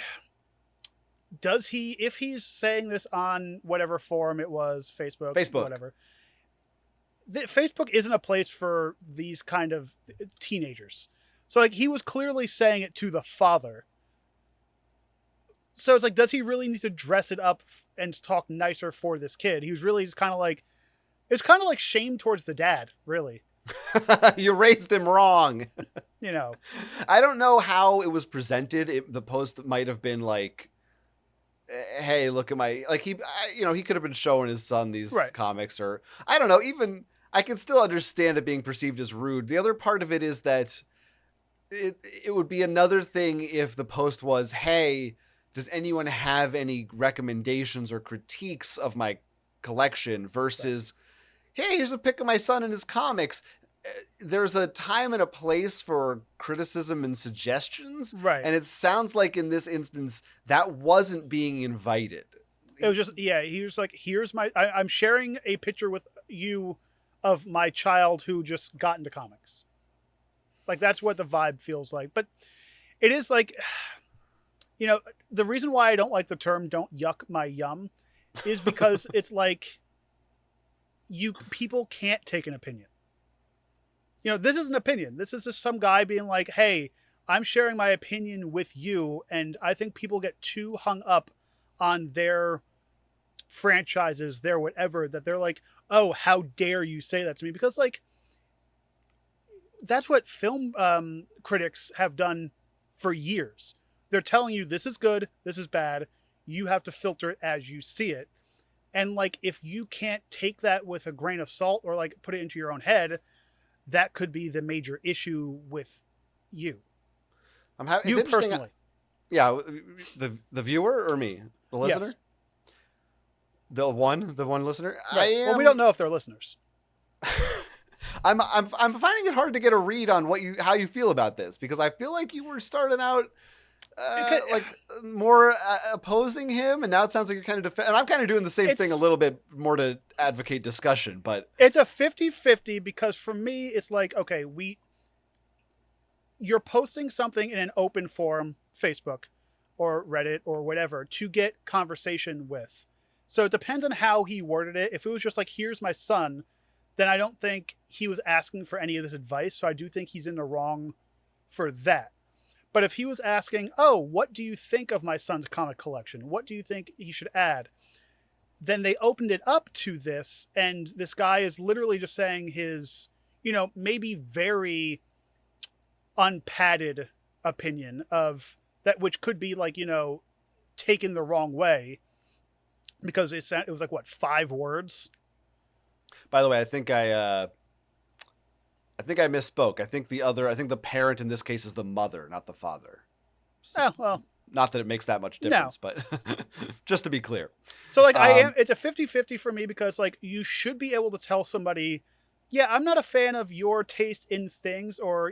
does he, if he's saying this on whatever forum it was, Facebook, whatever, Facebook isn't a place for these kind of teenagers. So like he was clearly saying it to the father. So it's like, does he really need to dress it up and talk nicer for this kid? He was really just kind of like, it's kind of like shame towards the dad, really. You raised him wrong. You know, I don't know how it was presented. The post might have been like, hey, look at my, like he could have been showing his son these comics, or I don't know, even I can still understand it being perceived as rude. The other part of it is that it would be another thing if the post was, hey, does anyone have any recommendations or critiques of my collection, versus, hey, here's a pic of my son and his comics. There's a time and a place for criticism and suggestions. Right. And it sounds like in this instance, that wasn't being invited. It was just, he was like, here's I'm sharing a picture with you of my child who just got into comics. Like, that's what the vibe feels like. But it is like, the reason why I don't like the term "don't yuck my yum" is because it's like people can't take an opinion. This is an opinion. This is just some guy being like, hey, I'm sharing my opinion with you. And I think people get too hung up on their franchises, their whatever, that they're like, oh, how dare you say that to me? Because like, that's what film critics have done for years. They're telling you this is good, this is bad. You have to filter it as you see it. And like, if you can't take that with a grain of salt or like put it into your own head, that could be the major issue with you. You personally. Yeah. The viewer or me? The listener? Yes. The one listener? Right. Well, we don't know if they're listeners. I'm finding it hard to get a read on how you feel about this, because I feel like you were starting out more opposing him, and now it sounds like you're kind of and I'm kind of doing the same thing a little bit more to advocate discussion, but it's a 50-50, because for me it's like, okay, you're posting something in an open forum, Facebook or Reddit or whatever, to get conversation with. So it depends on how he worded it. If it was just like, here's my son, then I don't think he was asking for any of this advice. So I do think he's in the wrong for that. But if he was asking, oh, what do you think of my son's comic collection? What do you think he should add? Then they opened it up to this, and this guy is literally just saying his, maybe very unpadded opinion of that, which could be like, taken the wrong way, because it was like, what, 5 words? By the way, I think I misspoke. I think the parent in this case is the mother, not the father. Oh, well. Not that it makes that much difference, but just to be clear. So like, it's a 50-50 for me, because like, you should be able to tell somebody, yeah, I'm not a fan of your taste in things, or,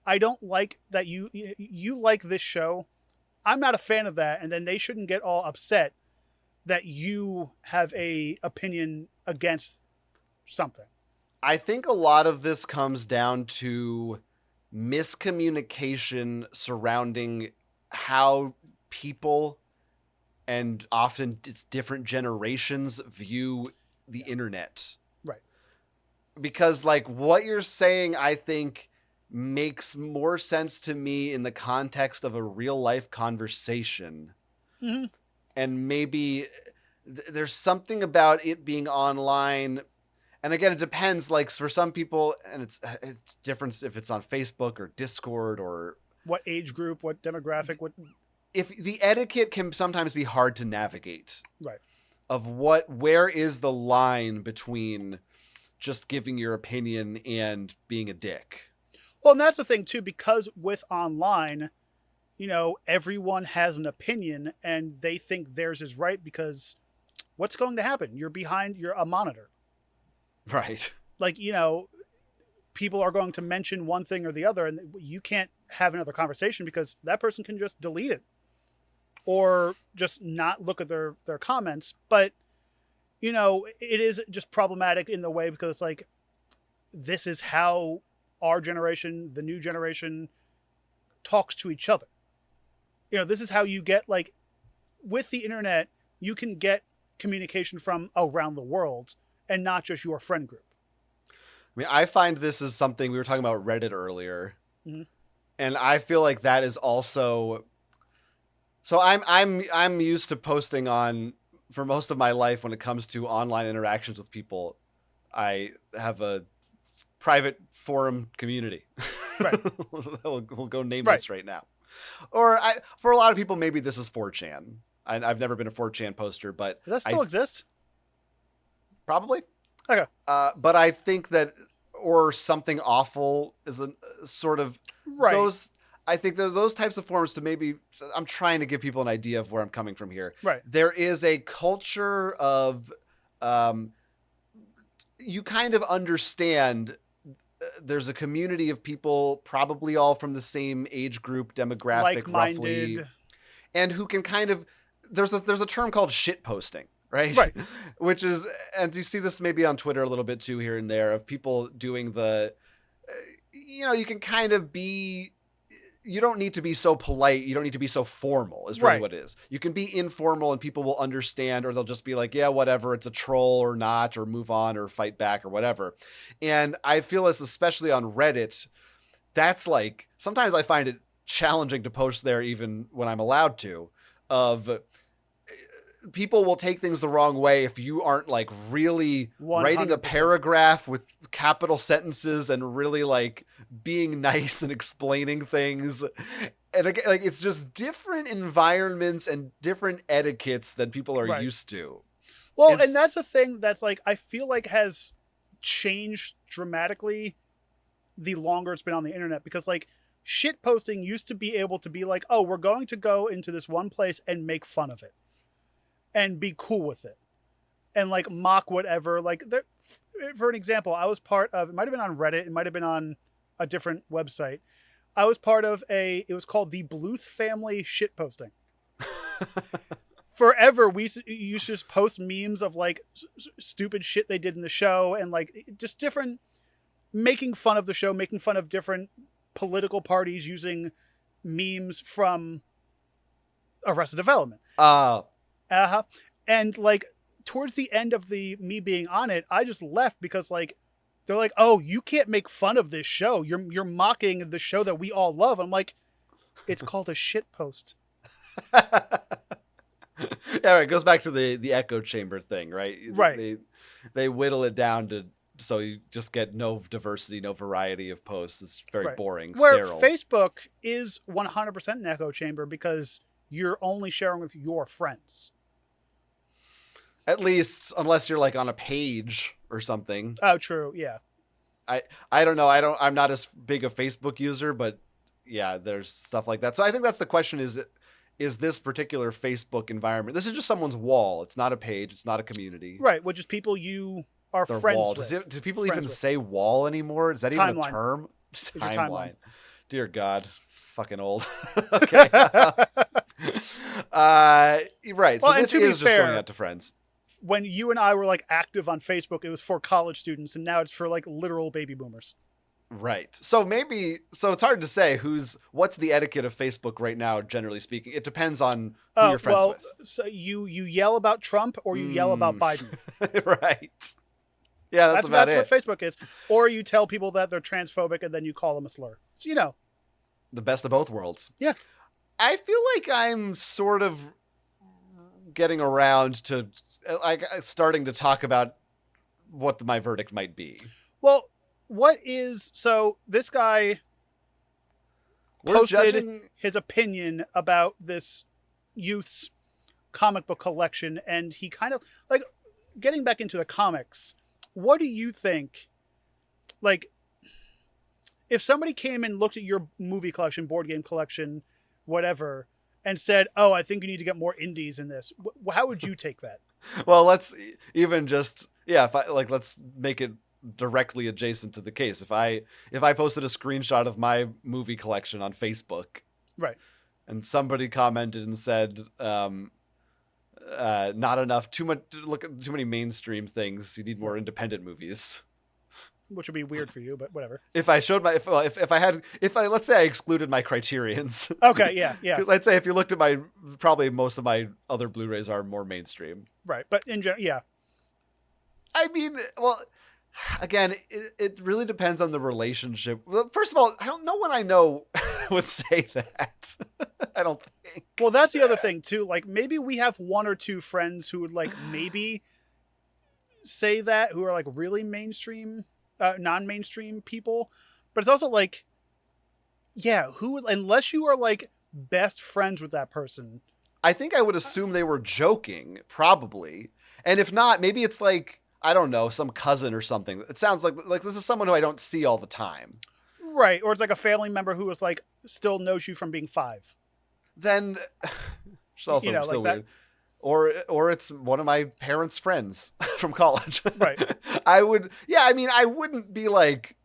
I don't like that you like this show. I'm not a fan of that. And then they shouldn't get all upset that you have a opinion against something. I think a lot of this comes down to miscommunication surrounding how people, and often it's different generations, view the internet. Right. Because like what you're saying, I think makes more sense to me in the context of a real life conversation. Mm-hmm. And maybe there's something about it being online. And again, it depends, like for some people, and it's different if it's on Facebook or Discord or what age group, what demographic, what. If the etiquette can sometimes be hard to navigate. Right. Of where is the line between just giving your opinion and being a dick? Well, and that's the thing too, because with online, everyone has an opinion and they think theirs is right, because what's going to happen? You're a monitor. Right. Like, people are going to mention one thing or the other, and you can't have another conversation because that person can just delete it or just not look at their comments. But, it is just problematic in the way, because it's like, this is how our generation, the new generation, talks to each other. This is how you get like with the internet, you can get communication from around the world and not just your friend group. I mean, I find this is something we were talking about Reddit earlier, Mm-hmm. and I feel like that is also. So I'm used to posting on for most of my life when it comes to online interactions with people. I have a private forum community. Right. we'll go nameless right now. Or for a lot of people, maybe this is 4chan. I've never been a 4chan poster, but Does that still exist? Probably. Okay. But I think that, or something awful is a sort of Right. those. I think those types of forums to maybe, I'm trying to give people an idea of where I'm coming from here. Right. There is a culture of, you kind of understand there's a community of people, probably all from the same age group, demographic, like-minded, roughly, and who can kind of, there's a term called shit posting. Right. Which is, and you see this maybe on Twitter a little bit too, here and there, of people doing the, you can kind of be, you don't need to be so polite. You don't need to be so formal is really what it is. You can be informal and people will understand, or they'll just be like, yeah, whatever, it's a troll or not, or move on or fight back or whatever. And I feel especially on Reddit, that's like, sometimes I find it challenging to post there even when I'm allowed to, of people will take things the wrong way if you aren't like really 100%. Writing a paragraph with capital sentences and really like being nice and explaining things. And again, like, it's just different environments and different etiquettes than people are used to. Well, and that's the thing that's like, I feel like has changed dramatically the longer it's been on the internet, because like shit posting used to be able to be like, oh, we're going to go into this one place and make fun of it and be cool with it and like mock whatever. Like, for an example, I was part of, it might've been on Reddit, it might've been on a different website. I was part of it was called the Bluth family shit posting. Forever, we used to just post memes of like stupid shit they did in the show and like just different, making fun of the show, making fun of different political parties using memes from Arrested Development. And like towards the end of me being on it, I just left because like they're like, oh, you can't make fun of this show. You're mocking the show that we all love. I'm like, it's called a shit post. Yeah, it goes back to the echo chamber thing, right? Right. They whittle it down to so you just get no diversity, no variety of posts. It's very boring, sterile. Where Facebook is 100% an echo chamber because you're only sharing with your friends. At least, unless you're like on a page or something. Oh, true. Yeah. I don't know. I'm not as big a Facebook user, but yeah, there's stuff like that. So I think that's the question: is this particular Facebook environment? This is just someone's wall. It's not a page. It's not a community. Right. Which is people you are Their friends wall. with. Do people even say wall anymore? Is that timeline. Even a term? Timeline. Dear God. Fucking old. Okay. Right. So this is just going out to friends. When you and I were like active on Facebook, it was for college students, and now it's for like literal baby boomers. Right. So it's hard to say what's the etiquette of Facebook right now, generally speaking. It depends on who you're friends with. So you yell about Trump or you yell about Biden. Right. Yeah, that's about it. That's what Facebook is. Or you tell people that they're transphobic and then you call them a slur. So, the best of both worlds. Yeah. I feel like I'm sort of getting around to like starting to talk about what my verdict might be. Well, so this guy posted his opinion about this youth's comic book collection, and he kind of like getting back into the comics. What do you think? Like, if somebody came and looked at your movie collection, board game collection, whatever, and said, "Oh, I think you need to get more indies in this," how would you take that? Well, let's even just let's make it directly adjacent to the case. If I posted a screenshot of my movie collection on Facebook, right, and somebody commented and said, not enough, too many mainstream things. You need more independent movies. which would be weird for you, but whatever. If I showed my, let's say I excluded my Criterions. Okay, yeah. Because I'd say if you looked at probably most of my other Blu-rays are more mainstream. Right, but in general, yeah. I mean, well, again, it really depends on the relationship. Well, first of all, no one I know would say that. I don't think. Well, that's the other thing too. Like maybe we have one or two friends who would like maybe say that, who are like really mainstream, non-mainstream people. But it's also like, yeah, unless you are like best friends with that person. I think I would assume they were joking, probably. And if not, maybe it's like, I don't know, some cousin or something. It sounds like this is someone who I don't see all the time. Right. Or it's like a family member who is like still knows you from being 5. Then it's also still like weird. Or it's one of my parents' friends from college. Right. I wouldn't be like,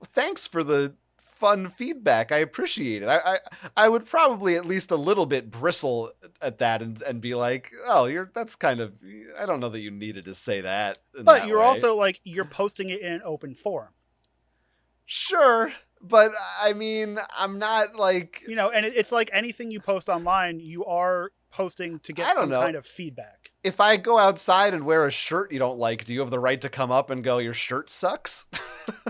thanks for the fun feedback. I appreciate it. I would probably at least a little bit bristle at that and be like, oh, that's kind of, I don't know that you needed to say that. But you're also like, you're posting it in an open forum. Sure. But I mean, I'm not like, and it's like anything you post online, you are posting to get some kind of feedback. If I go outside and wear a shirt you don't like, do you have the right to come up and go, your shirt sucks?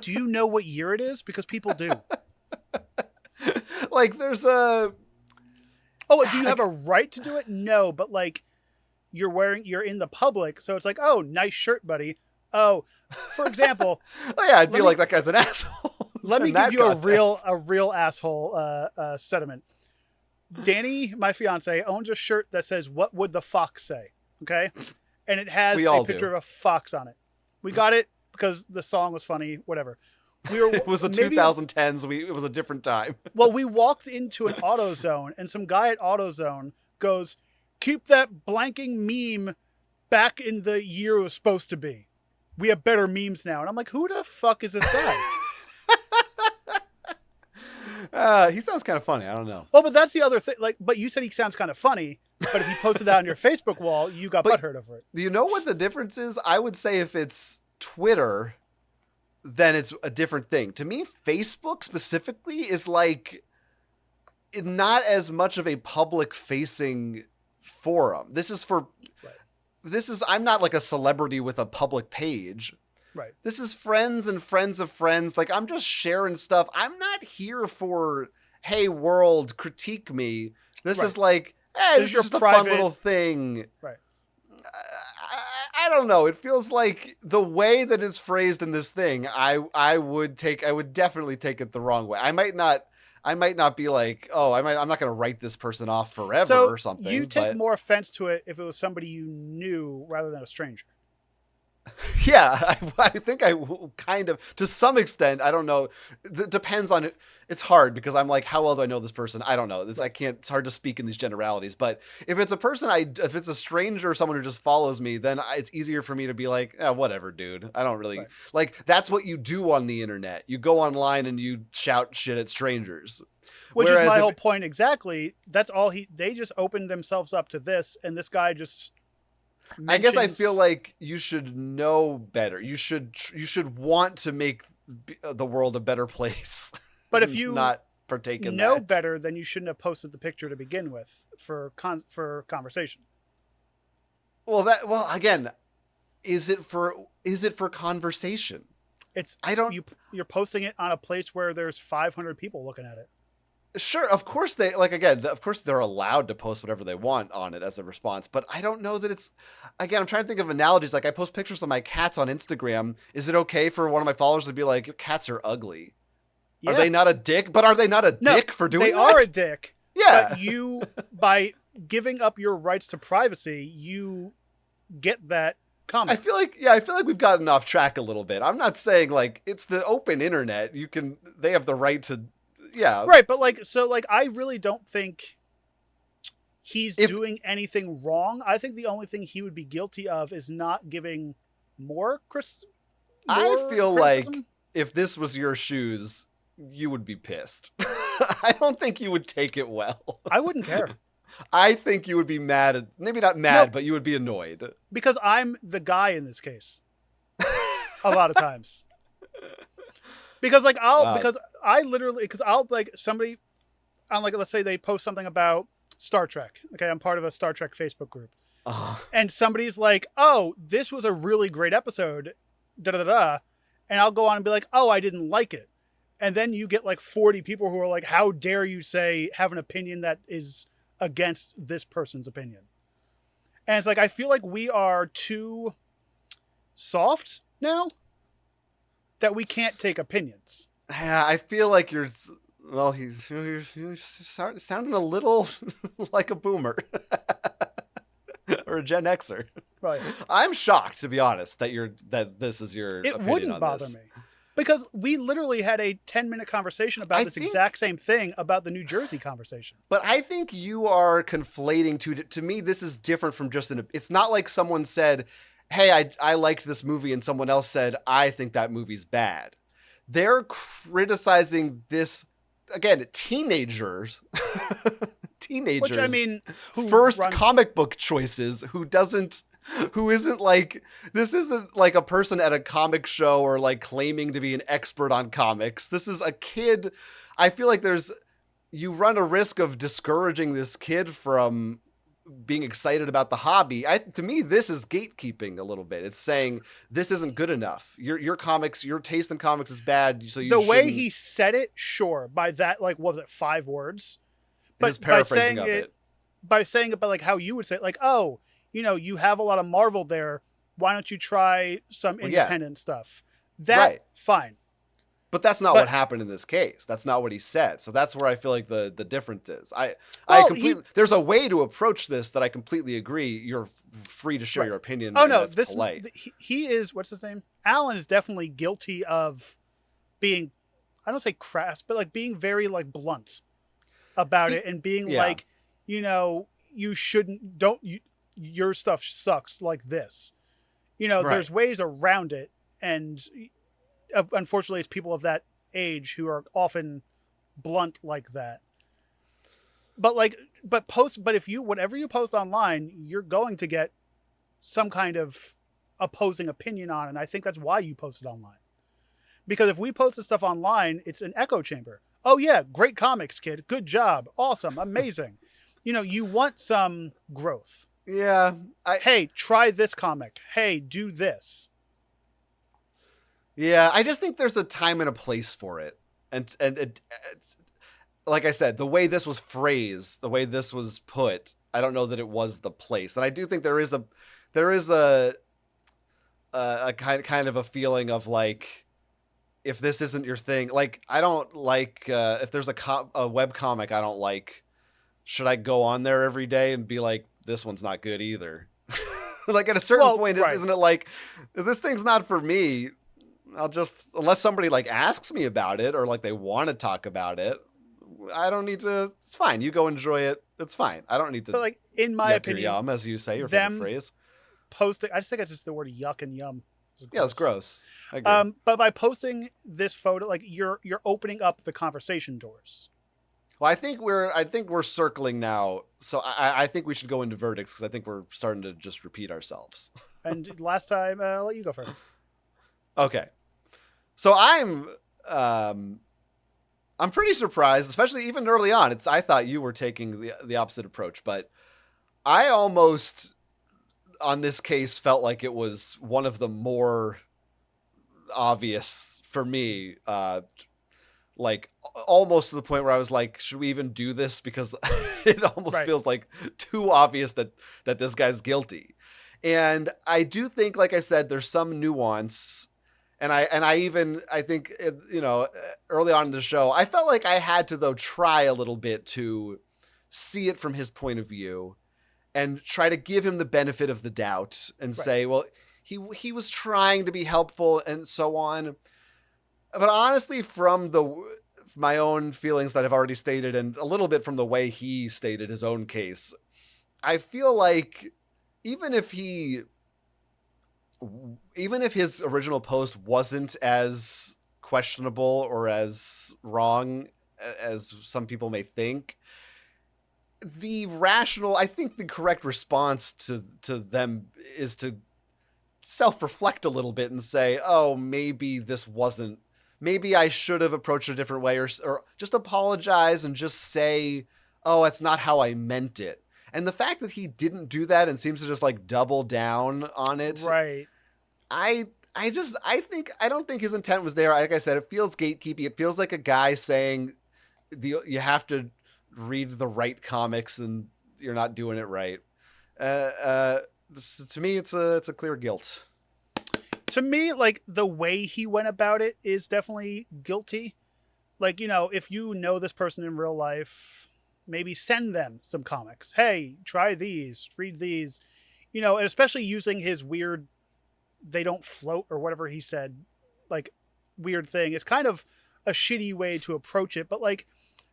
Do you know what year it is? Because people do. Like there's a... Oh, do you have a right to do it? No, but like you're in the public. So it's like, oh, nice shirt, buddy. Oh, for example. Oh, yeah, I'd be like, that guy's an asshole. Let me give you a real asshole sentiment. Danny, my fiance, owns a shirt that says, "What would the fox say?" Okay, and it has a picture of a fox on it. We got it because the song was funny. Whatever. It was the 2010s. It was a different time. Well, we walked into an AutoZone, and some guy at AutoZone goes, "Keep that blanking meme back in the year it was supposed to be. We have better memes now." And I'm like, who the fuck is this guy? He sounds kind of funny. I don't know. Well, but that's the other thing. Like, but you said he sounds kind of funny. But if you posted that on your Facebook wall, you got butthurt over it. Do you know what the difference is? I would say if it's Twitter, then it's a different thing. To me, Facebook specifically is like not as much of a public-facing forum. I'm not like a celebrity with a public page. Right. This is friends and friends of friends. Like, I'm just sharing stuff. I'm not here for, hey, world, critique me. This is like, hey, this is just a fun little thing. Right. I don't know. It feels like the way that it's phrased in this thing, I would definitely take it the wrong way. I might not be like, oh, I'm not going to write this person off forever or something. You take more offense to it if it was somebody you knew rather than a stranger. Yeah, I think I kind of, to some extent, I don't know. It depends on it. It's hard because I'm like, how well do I know this person? I don't know. It's hard to speak in these generalities. But if it's a person, if it's a stranger or someone who just follows me, then it's easier for me to be like, whatever, dude. I don't really like, that's what you do on the internet. You go online and you shout shit at strangers. Which is my whole point exactly. That's all they just opened themselves up to this, and this guy just I guess I feel like you should know better. You should want to make the world a better place. But if you not partake in know that. better, then you shouldn't have posted the picture to begin with for conversation. Well, again, is it for conversation? You're posting it on a place where there's 500 people looking at it. Sure, of course they're allowed to post whatever they want on it as a response, but I don't know that it's, again, I'm trying to think of analogies. Like I post pictures of my cats on Instagram. Is it okay for one of my followers to be like, your cats are ugly? Yeah. Are they not a dick? But are they not a dick for doing that? They are a dick. Yeah. But you, by giving up your rights to privacy, you get that comment. I feel like we've gotten off track a little bit. I'm not saying like it's the open internet. They have the right to, yeah. Right, but I really don't think he's doing anything wrong. I think the only thing he would be guilty of is not giving more I feel criticism. like if this was your shoes, you would be pissed. I don't think you would take it well. I wouldn't care. I think you would be mad. Maybe not mad, but you would be annoyed. Because I'm the guy in this case. A lot of times. Because like I'll like somebody on like, let's say they post something about Star Trek. Okay, I'm part of a Star Trek Facebook group. And somebody's like, "Oh, this was a really great episode." Da da da da. And I'll go on and be like, "Oh, I didn't like it." And then you get like 40 people who are like, "How dare you have an opinion that is against this person's opinion?" And it's like, I feel like we are too soft now that we can't take opinions. Yeah, I feel like you're sounding a little like a boomer or a Gen Xer. Right. I'm shocked, to be honest, that this is your It opinion wouldn't on bother this. me. Because we literally had a 10-minute conversation about exact same thing about the New Jersey conversation. But I think you are conflating to me, this is different from just it's not like someone said, "Hey, I liked this movie," and someone else said, "I think that movie's bad." They're criticizing this, again, teenagers. Which, I mean, first comic book choices, who isn't like, this isn't like a person at a comic show or like claiming to be an expert on comics. This is a kid. I feel like you run a risk of discouraging this kid from being excited about the hobby. To me, this is gatekeeping a little bit. It's saying this isn't good enough. Your comics, your taste in comics is bad. So the way he said it, sure, by that, like, what was it, 5 words? But his paraphrasing of it. By saying it, but like how you would say it, like, "Oh, you have a lot of Marvel there. Why don't you try some independent stuff?" Fine. But that's not what happened in this case. That's not what he said. So that's where I feel like the difference is. There's a way to approach this that I completely agree. You're free to share your opinion. Oh no, polite. He is, what's his name? Alan is definitely guilty of being, I don't say crass, but like being very like blunt about it, and being like, you shouldn't, your stuff sucks like this. There's ways around it, and unfortunately it's people of that age who are often blunt like that. But if whatever you post online, you're going to get some kind of opposing opinion on, and I think that's why you post it online. Because if we post the stuff online, it's an echo chamber. "Oh yeah, great comics, kid. Good job. Awesome. Amazing." You want some growth. Yeah. Hey, try this comic. Hey, do this. Yeah, I just think there's a time and a place for it. And like I said, the way this was phrased, the way this was put, I don't know that it was the place. And I do think there is a kind of a feeling of like, if this isn't your thing, like, I don't like, if there's a web comic I don't like, should I go on there every day and be like, this one's not good either? Like, at a certain point, isn't it like, if this thing's not for me, I'll just, unless somebody like asks me about it or like they want to talk about it, I don't need to. It's fine. You go enjoy it. It's fine. I don't need to. But like, in my opinion, yum, as you say, your favorite phrase. Posting, I just think it's just the word yuck and yum. Yeah, it's gross. I agree. But by posting this photo, like, you're opening up the conversation doors. Well, I think we're circling now. So I think we should go into verdicts, because I think we're starting to just repeat ourselves. And last time, I'll let you go first. Okay. So I'm pretty surprised, especially even early on. I thought you were taking the opposite approach, but I almost, on this case, felt like it was one of the more obvious for me, like almost to the point where I was like, should we even do this? Because it almost feels like too obvious that this guy's guilty. And I do think, like I said, there's some nuance. And I think, early on in the show, I felt like I had to, though, try a little bit to see it from his point of view and try to give him the benefit of the doubt and say, well, he was trying to be helpful and so on. But honestly, from my own feelings that I've already stated, and a little bit from the way he stated his own case, I feel like even if his original post wasn't as questionable or as wrong as some people may think, I think the correct response to them is to self-reflect a little bit and say, oh, maybe I should have approached it a different way, or just apologize and just say, oh, that's not how I meant it. And the fact that he didn't do that and seems to just like double down on it. Right. I don't think his intent was there. Like I said, it feels gatekeepy. It feels like a guy saying you have to read the right comics and you're not doing it right. To me, it's a clear guilt. To me, like, the way he went about it is definitely guilty. Like, if you know this person in real life, maybe send them some comics. Hey, try these, read these, and especially using his weird, they don't float or whatever he said, like, weird thing. It's kind of a shitty way to approach it. But, like,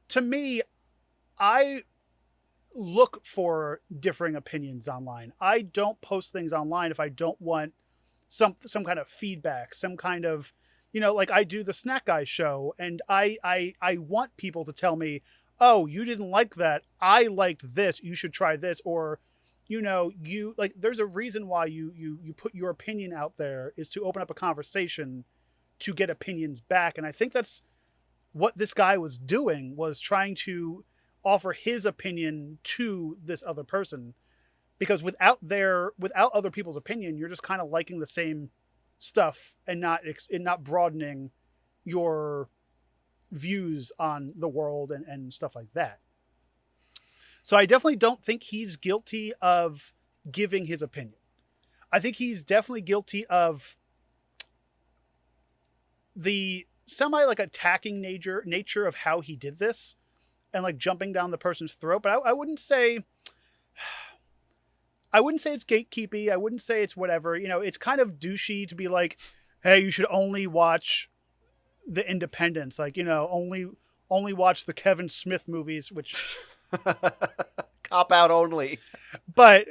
to me, I look for differing opinions online. I don't post things online if I don't want some kind of feedback, some kind of, like I do the Snack Guy show, and I want people to tell me, oh, you didn't like that, I liked this, you should try this, or you like, there's a reason why you put your opinion out there, is to open up a conversation to get opinions back. And I think that's what this guy was doing, was trying to offer his opinion to this other person. Because without other people's opinion, you're just kind of liking the same stuff and not broadening your views on the world and stuff like that. So I definitely don't think he's guilty of giving his opinion. I think he's definitely guilty of the semi like attacking nature of how he did this, and like jumping down the person's throat. But I wouldn't say it's gatekeepy. I wouldn't say it's whatever. It's kind of douchey to be like, hey, you should only watch the independents. Like, only watch the Kevin Smith movies, which cop out only. But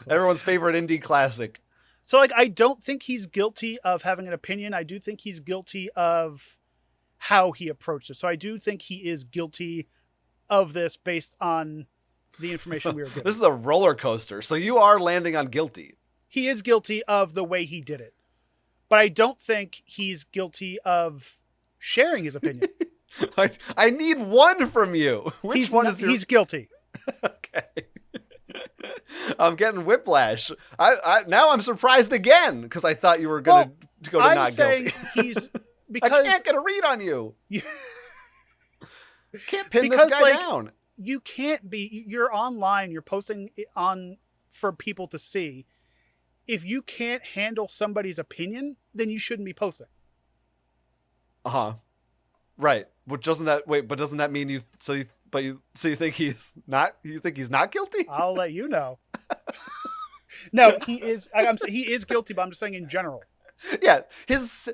everyone's favorite indie classic. So, like, I don't think he's guilty of having an opinion. I do think he's guilty of how he approached it. So I do think he is guilty of this based on the information we were given. This is a roller coaster. So you are landing on guilty. He is guilty of the way he did it. But I don't think he's guilty of sharing his opinion. I need one from you. Which one is He's guilty. Okay. I'm getting whiplash. Now I'm surprised again, because I thought you were going to go to I'm not saying guilty. He's because I can't get a read on you. Can't pin this guy down. You can't be. You're online. You're posting it on for people to see. If you can't handle somebody's opinion, then you shouldn't be posting. Right. But doesn't that mean you? So you think he's not? You think he's not guilty? I'll let you know. No, he is. He is guilty, but I'm just saying in general. Yeah, his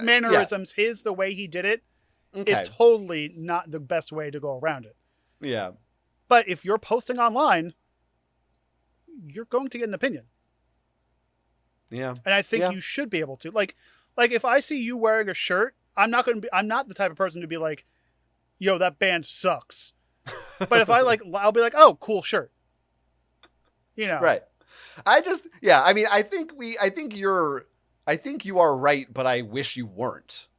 mannerisms, the way he did it, is totally not the best way to go around it. Yeah. But if you're posting online, you're going to get an opinion. Yeah. And I think you should be able to. Like if I see you wearing a shirt, I'm not the type of person to be like, yo, that band sucks. But if I'll be like, oh, cool shirt. Right. I think you are right, but I wish you weren't.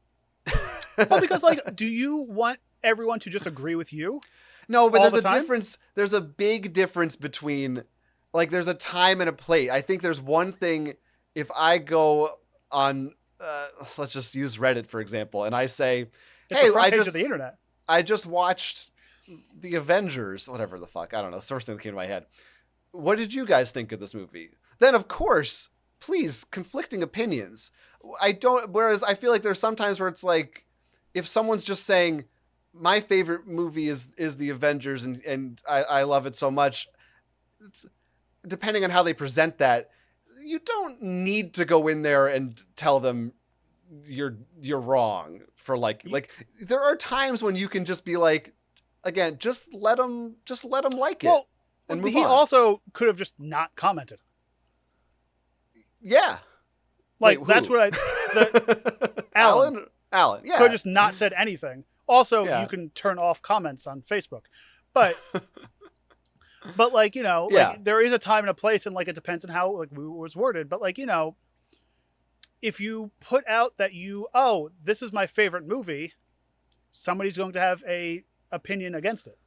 Well, because do you want everyone to just agree with you? No, but there's a difference. There's a big difference between, there's a time and a place. I think there's one thing, if I go on, let's just use Reddit, for example, and I say, it's the front page of the internet. I just watched the Avengers, whatever the fuck. I don't know. It's the first thing that came to my head. What did you guys think of this movie? Then, of course, please, conflicting opinions. Whereas I feel like there's sometimes where it's like, if someone's just saying, my favorite movie is the Avengers and I love it so much, depending on how they present that, you don't need to go in there and tell them you're wrong for like there are times when you can just be like, again, just let them like it. And he also could have just not commented. Yeah. That's what Alan, yeah. could have just not said anything. Also, you can turn off comments on Facebook. But But like, you know, Yeah. like there is a time and a place, and like it depends on how like it was worded. But like, you know, if you put out that this is my favorite movie, somebody's going to have a opinion against it.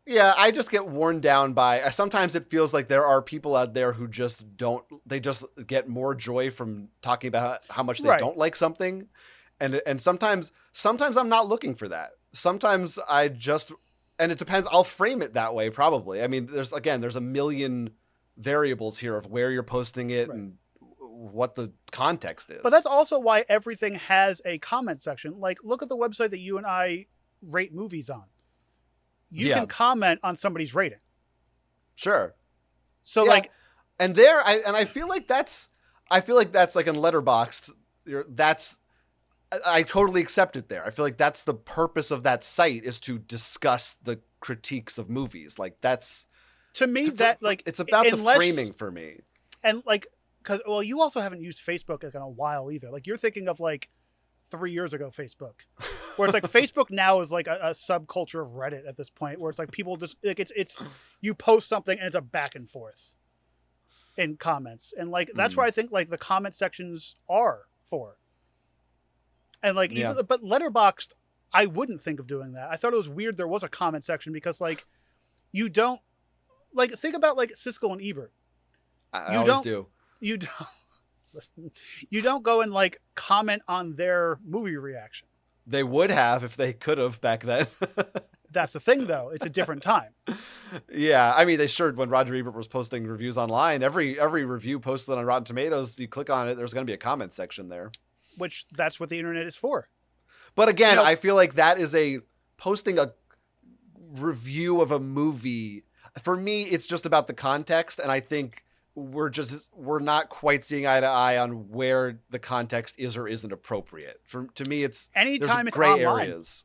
Yeah, I just get worn down by. Sometimes it feels like there are people out there who just don't. They just get more joy from talking about how much they Right. don't like something, and sometimes I'm not looking for that. Sometimes I just, and it depends. I'll frame it that way probably. I mean, there's a million variables here of where you're posting it Right. and what the context is. But that's also why everything has a comment section. Like, look at the website that you and I rate movies on. You Yeah. can comment on somebody's rating. Sure. So Yeah. like, And I feel like that's like in Letterboxd. I totally accept it there. I feel like that's the purpose of that site, is to discuss the critiques of movies. Like that's, to me, that like it's about the framing for me. And like, because you also haven't used Facebook in a while either. Like you're thinking of like 3 years ago Facebook, where it's like Facebook now is like a subculture of Reddit at this point, where it's like people just like it's you post something and it's a back and forth in comments, and like that's where I think like the comment sections are for. And like but Letterboxd, I wouldn't think of doing that. I thought it was weird there was a comment section, because like you don't like think about like Siskel and Ebert. I always do. You don't listen. You don't go and like comment on their movie reaction. They would have if they could have back then. That's the thing, though. It's a different time. Yeah, I mean, they sure, when Roger Ebert was posting reviews online, every review posted on Rotten Tomatoes, you click on it, there's going to be a comment section there. Which that's what the internet is for. But again, I feel like that is posting a review of a movie. For me, it's just about the context, and I think we're not quite seeing eye to eye on where the context is or isn't appropriate. To me, anytime there's it's gray online. Areas.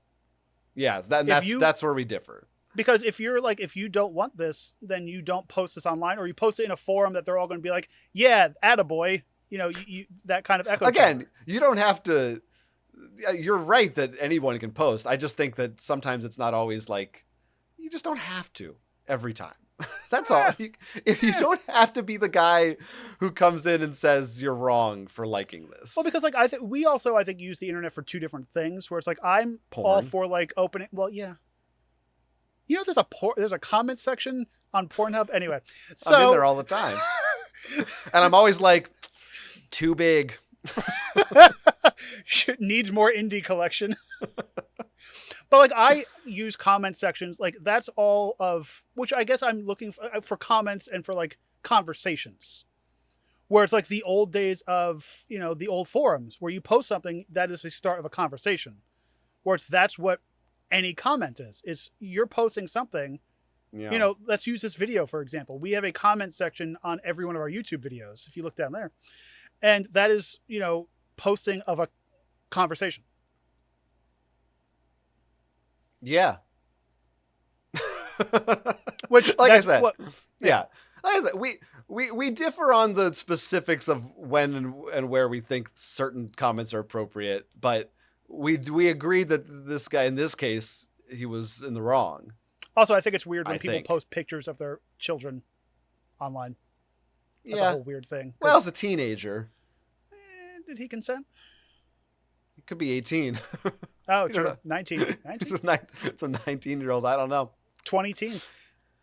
Yeah, that's where we differ. Because if you don't want this, then you don't post this online, or you post it in a forum that they're all going to be like, yeah, attaboy, you that kind of echo. Again, you don't have to. You're right that anyone can post. I just think that sometimes it's not always like, you just don't have to every time. That's all. If you don't have to be the guy who comes in and says you're wrong for liking this. Well, because like I think we also use the internet for two different things. Where it's like I'm all for like opening. Well, yeah. There's a comment section on Pornhub. Anyway, so I'm in there all the time, and I'm always like, too big. Needs more indie collection. But like I use comment sections, like that's all of which I guess I'm looking for comments and for like conversations, where it's like the old days of the old forums where you post something that is the start of a conversation, where that's what any comment is. It's you're posting something. Yeah. Let's use this video for example. We have a comment section on every one of our YouTube videos. If you look down there, and that is posting of a conversation. Yeah. Which, like I said, yeah. Like I said, we differ on the specifics of when and where we think certain comments are appropriate, but we agree that this guy, in this case, he was in the wrong. Also, I think it's weird when people post pictures of their children online. That's a whole weird thing. Well, as a teenager. Did he consent? He could be 18. Oh, true. 19. It's a 19-year-old. I don't know. 20-teen.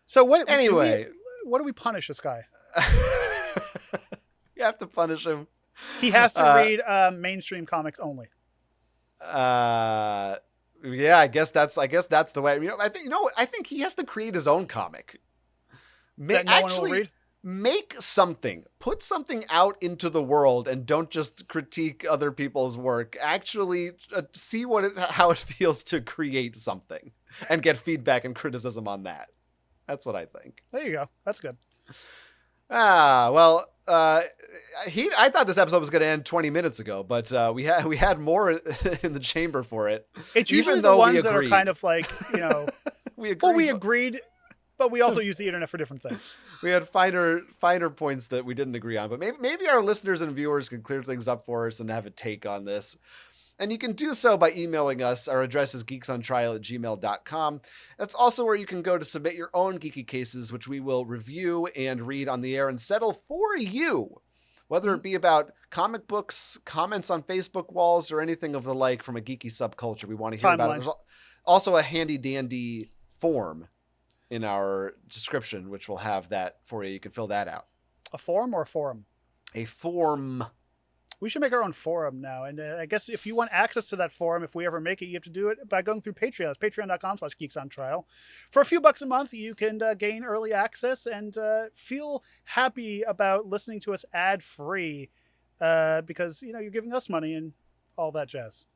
So what? Anyway, what do we punish this guy? You have to punish him. He has to read mainstream comics only. Yeah, I guess that's the way. I think he has to create his own comic. That no one will read? Make something, put something out into the world, and don't just critique other people's work. Actually, see how it feels to create something, and get feedback and criticism on that. That's what I think. There you go. That's good. Well, I thought this episode was going to end 20 minutes ago, but we had more in the chamber for it. It's usually the ones that are kind of like we agreed. Well, we agreed. But we also use the internet for different things. We had finer points that we didn't agree on. But maybe our listeners and viewers can clear things up for us and have a take on this. And you can do so by emailing us. Our address is geeksontrial@gmail.com. That's also where you can go to submit your own geeky cases, which we will review and read on the air and settle for you. Whether it be about comic books, comments on Facebook walls, or anything of the like from a geeky subculture, we want to hear about it. There's also a handy dandy form in our description, which will have that for you. You can fill that out. A forum or a forum? A form. We should make our own forum now. And I guess if you want access to that forum, if we ever make it, you have to do it by going through Patreon. It's patreon.com/geeksontrial. For a few bucks a month, you can gain early access and feel happy about listening to us ad-free because, you're giving us money and all that jazz.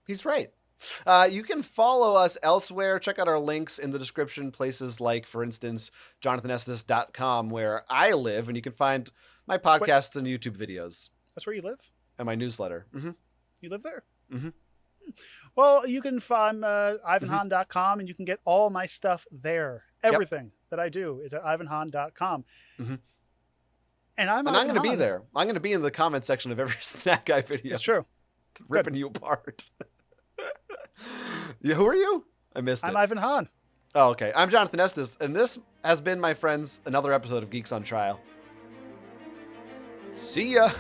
He's right. You can follow us elsewhere. Check out our links in the description, places like, for instance, jonathanestis.com, where I live, and you can find my podcasts and YouTube videos. That's where you live? And my newsletter. Mm-hmm. You live there? Mm-hmm. Well, you can find ivanhan.com, and you can get all my stuff there. Everything that I do is at ivanhan.com. Mm-hmm. And I'm going to be there. I'm going to be in the comment section of every Snack Guy video. It's true. Ripping you apart. Who are you? I missed it. I'm Ivan Hahn. Oh, okay. I'm Jonathan Estes, and this has been, my friends, another episode of Geeks on Trial. See ya!